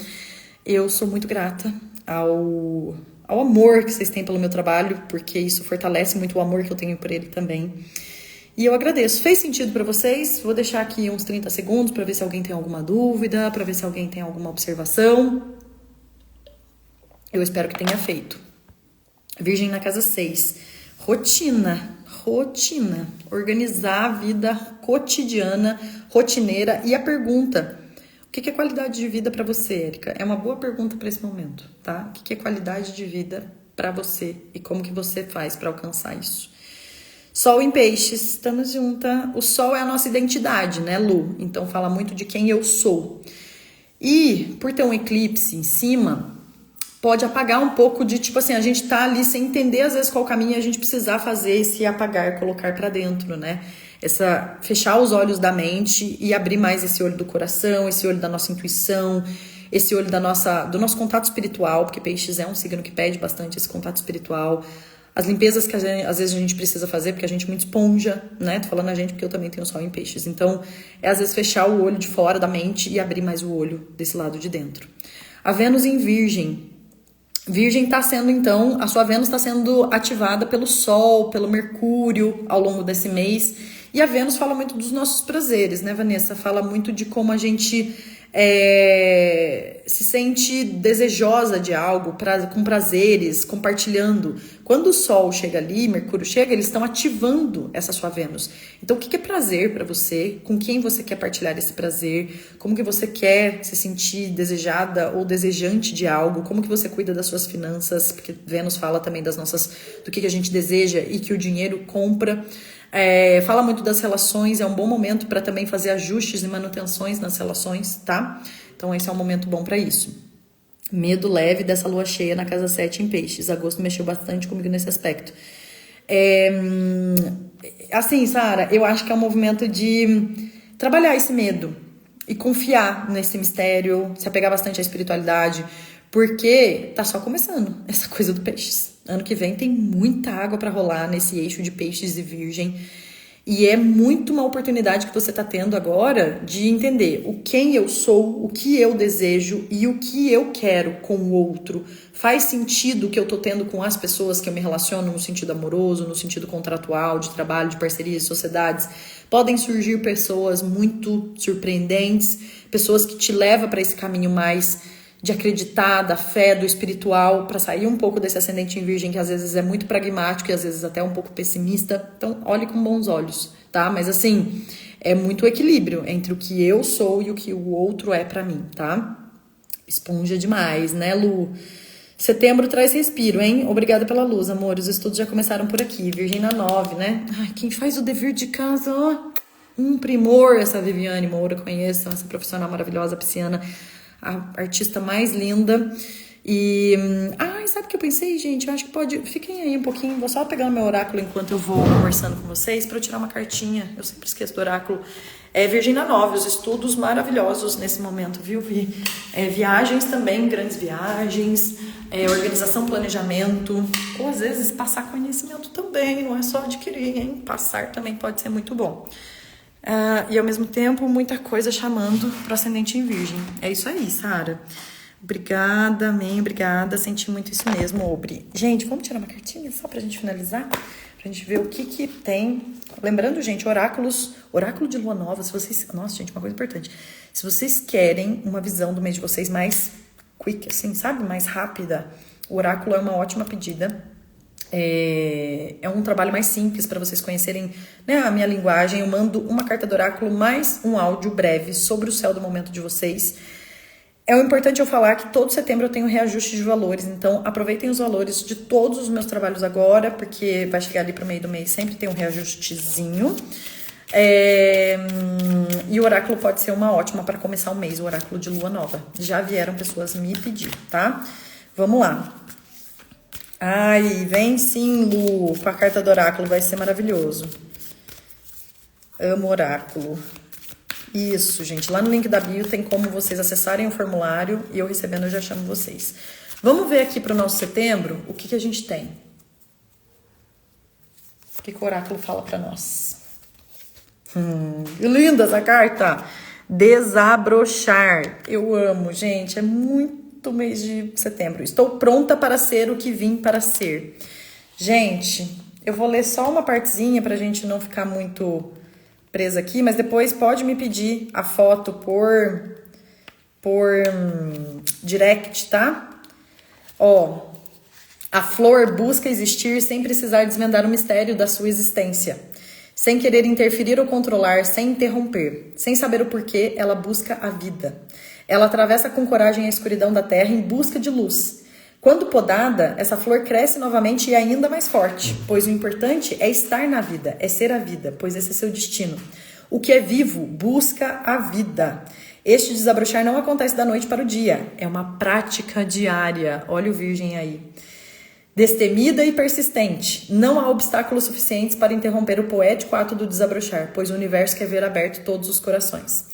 S1: eu sou muito grata ao amor que vocês têm pelo meu trabalho, porque isso fortalece muito o amor que eu tenho por ele também. E eu agradeço. Fez sentido para vocês? Vou deixar aqui uns 30 segundos para ver se alguém tem alguma dúvida, para ver se alguém tem alguma observação. Eu espero que tenha feito. Virgem na casa 6. Rotina. Organizar a vida cotidiana, rotineira. E a pergunta: o que é qualidade de vida para você, Érica? É uma boa pergunta para esse momento, tá? O que é qualidade de vida para você e como que você faz para alcançar isso? Sol em peixes, estamos juntas. O sol é a nossa identidade, né, Lu? Então fala muito de quem eu sou. E por ter um eclipse em cima, pode apagar um pouco de, tipo assim, a gente tá ali sem entender às vezes qual caminho a gente precisar fazer, esse apagar, colocar pra dentro, né? Fechar os olhos da mente e abrir mais esse olho do coração, esse olho da nossa intuição, esse olho do nosso contato espiritual, porque peixes é um signo que pede bastante esse contato espiritual. As limpezas que às vezes a gente precisa fazer, porque a gente é muito esponja, né? Tô falando a gente porque eu também tenho sol em peixes. Então, às vezes fechar o olho de fora da mente e abrir mais o olho desse lado de dentro. A Vênus em Virgem. Virgem está sendo, então, a sua Vênus está sendo ativada pelo Sol, pelo Mercúrio ao longo desse mês. E a Vênus fala muito dos nossos prazeres, né, Vanessa? Fala muito de como a gente se sente desejosa de algo, com prazeres, compartilhando. Quando o Sol chega ali, Mercúrio chega, eles estão ativando essa sua Vênus. Então, o que é prazer para você? Com quem você quer partilhar esse prazer? Como que você quer se sentir desejada ou desejante de algo? Como que você cuida das suas finanças? Porque Vênus fala também do que a gente deseja e que o dinheiro compra. Fala muito das relações, é um bom momento para também fazer ajustes e manutenções nas relações, tá? Então esse é um momento bom para isso. Medo leve dessa lua cheia na casa 7 em peixes. Agosto mexeu bastante comigo nesse aspecto. Assim, Sara, eu acho que é um movimento de trabalhar esse medo e confiar nesse mistério, se apegar bastante à espiritualidade, porque tá só começando essa coisa do peixes. Ano que vem tem muita água para rolar nesse eixo de peixes e virgem. E é muito uma oportunidade que você tá tendo agora de entender quem eu sou, o que eu desejo e o que eu quero com o outro. Faz sentido o que eu tô tendo com as pessoas que eu me relaciono no sentido amoroso, no sentido contratual, de trabalho, de parcerias, sociedades. Podem surgir pessoas muito surpreendentes, pessoas que te levam para esse caminho mais de acreditar, da fé, do espiritual, para sair um pouco desse ascendente em virgem, que às vezes é muito pragmático e às vezes até um pouco pessimista. Então, olhe com bons olhos, tá? Mas assim, é muito equilíbrio entre o que eu sou e o que o outro é para mim, tá? Esponja demais, né, Lu? Setembro traz respiro, hein? Obrigada pela luz, amor. Os estudos já começaram por aqui. Virgem na 9, né? Ai, quem faz o dever de casa, ó. Um primor, essa Viviane Moura, conheço, essa profissional maravilhosa, pisciana, a artista mais linda. E sabe o que eu pensei, gente? Eu acho que pode. Fiquem aí um pouquinho, vou só pegar o meu oráculo enquanto eu vou conversando com vocês para eu tirar uma cartinha. Eu sempre esqueço do oráculo. Virgem na 9, os estudos maravilhosos nesse momento, viu, Vi? Viagens também, grandes viagens, organização, planejamento, ou às vezes passar conhecimento também, não é só adquirir, hein? Passar também pode ser muito bom. E ao mesmo tempo, muita coisa chamando para ascendente em virgem. É isso aí, Sara. Obrigada, amém, obrigada. Senti muito isso mesmo, Obri. Gente, vamos tirar uma cartinha só pra gente finalizar? Pra gente ver o que tem. Lembrando, gente, oráculo de lua nova, se vocês... Nossa, gente, uma coisa importante. Se vocês querem uma visão do mês de vocês mais quick, assim, sabe? Mais rápida, o oráculo é uma ótima pedida. É um trabalho mais simples para vocês conhecerem, né, a minha linguagem. Eu mando uma carta do oráculo mais um áudio breve sobre o céu do momento de vocês. É importante eu falar que todo setembro eu tenho reajuste de valores, então aproveitem os valores de todos os meus trabalhos agora, porque vai chegar ali para o meio do mês, sempre tem um reajustezinho. E o oráculo pode ser uma ótima para começar o mês, o oráculo de lua nova. Já vieram pessoas me pedir, tá? Vamos lá. Ai, vem sim, Lu, com a carta do oráculo, vai ser maravilhoso. Amo oráculo. Isso, gente, lá no link da bio tem como vocês acessarem o formulário e eu recebendo eu já chamo vocês. Vamos ver aqui para o nosso setembro o que a gente tem. O que o oráculo fala para nós? Que linda essa carta! Desabrochar. Eu amo, gente, é muito mês de setembro. Estou pronta para ser o que vim para ser. Gente, eu vou ler só uma partezinha pra gente não ficar muito presa aqui, mas depois pode me pedir a foto por direct, tá? Ó, A flor busca existir sem precisar desvendar o mistério da sua existência. Sem querer interferir ou controlar, sem interromper. Sem saber o porquê, ela busca a vida. Ela atravessa com coragem a escuridão da terra em busca de luz. Quando podada, essa flor cresce novamente e ainda mais forte, pois o importante é estar na vida, é ser a vida, pois esse é seu destino. O que é vivo busca a vida. Este desabrochar não acontece da noite para o dia, é uma prática diária. Olha o virgem aí. Destemida e persistente, não há obstáculos suficientes para interromper o poético ato do desabrochar, pois o universo quer ver aberto todos os corações.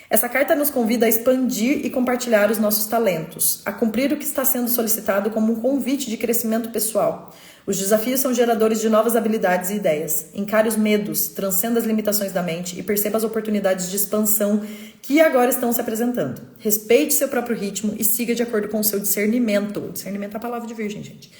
S1: Essa carta nos convida a expandir e compartilhar os nossos talentos, a cumprir o que está sendo solicitado como um convite de crescimento pessoal. Os desafios são geradores de novas habilidades e ideias. Encare os medos, transcenda as limitações da mente e perceba as oportunidades de expansão que agora estão se apresentando. Respeite seu próprio ritmo e siga de acordo com o seu discernimento. Discernimento é a palavra de virgem, gente.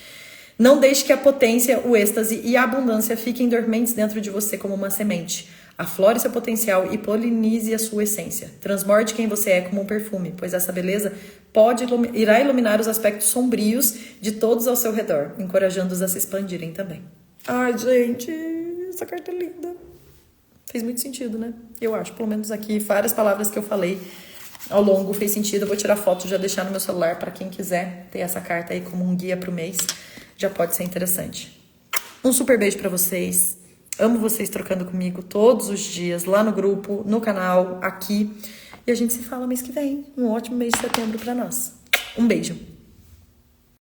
S1: Não deixe que a potência, o êxtase e a abundância fiquem dormentes dentro de você como uma semente. Aflore seu potencial e polinize a sua essência. Transborde quem você é como um perfume, pois essa beleza irá iluminar os aspectos sombrios de todos ao seu redor, encorajando-os a se expandirem também. Ai, gente, essa carta é linda. Fez muito sentido, né? Eu acho, pelo menos aqui, várias palavras que eu falei ao longo fez sentido. Eu vou tirar foto e já deixar no meu celular para quem quiser ter essa carta aí como um guia pro mês. Já pode ser interessante. Um super beijo pra vocês. Amo vocês trocando comigo todos os dias, lá no grupo, no canal, aqui. E a gente se fala mês que vem. Um ótimo mês de setembro pra nós. Um beijo.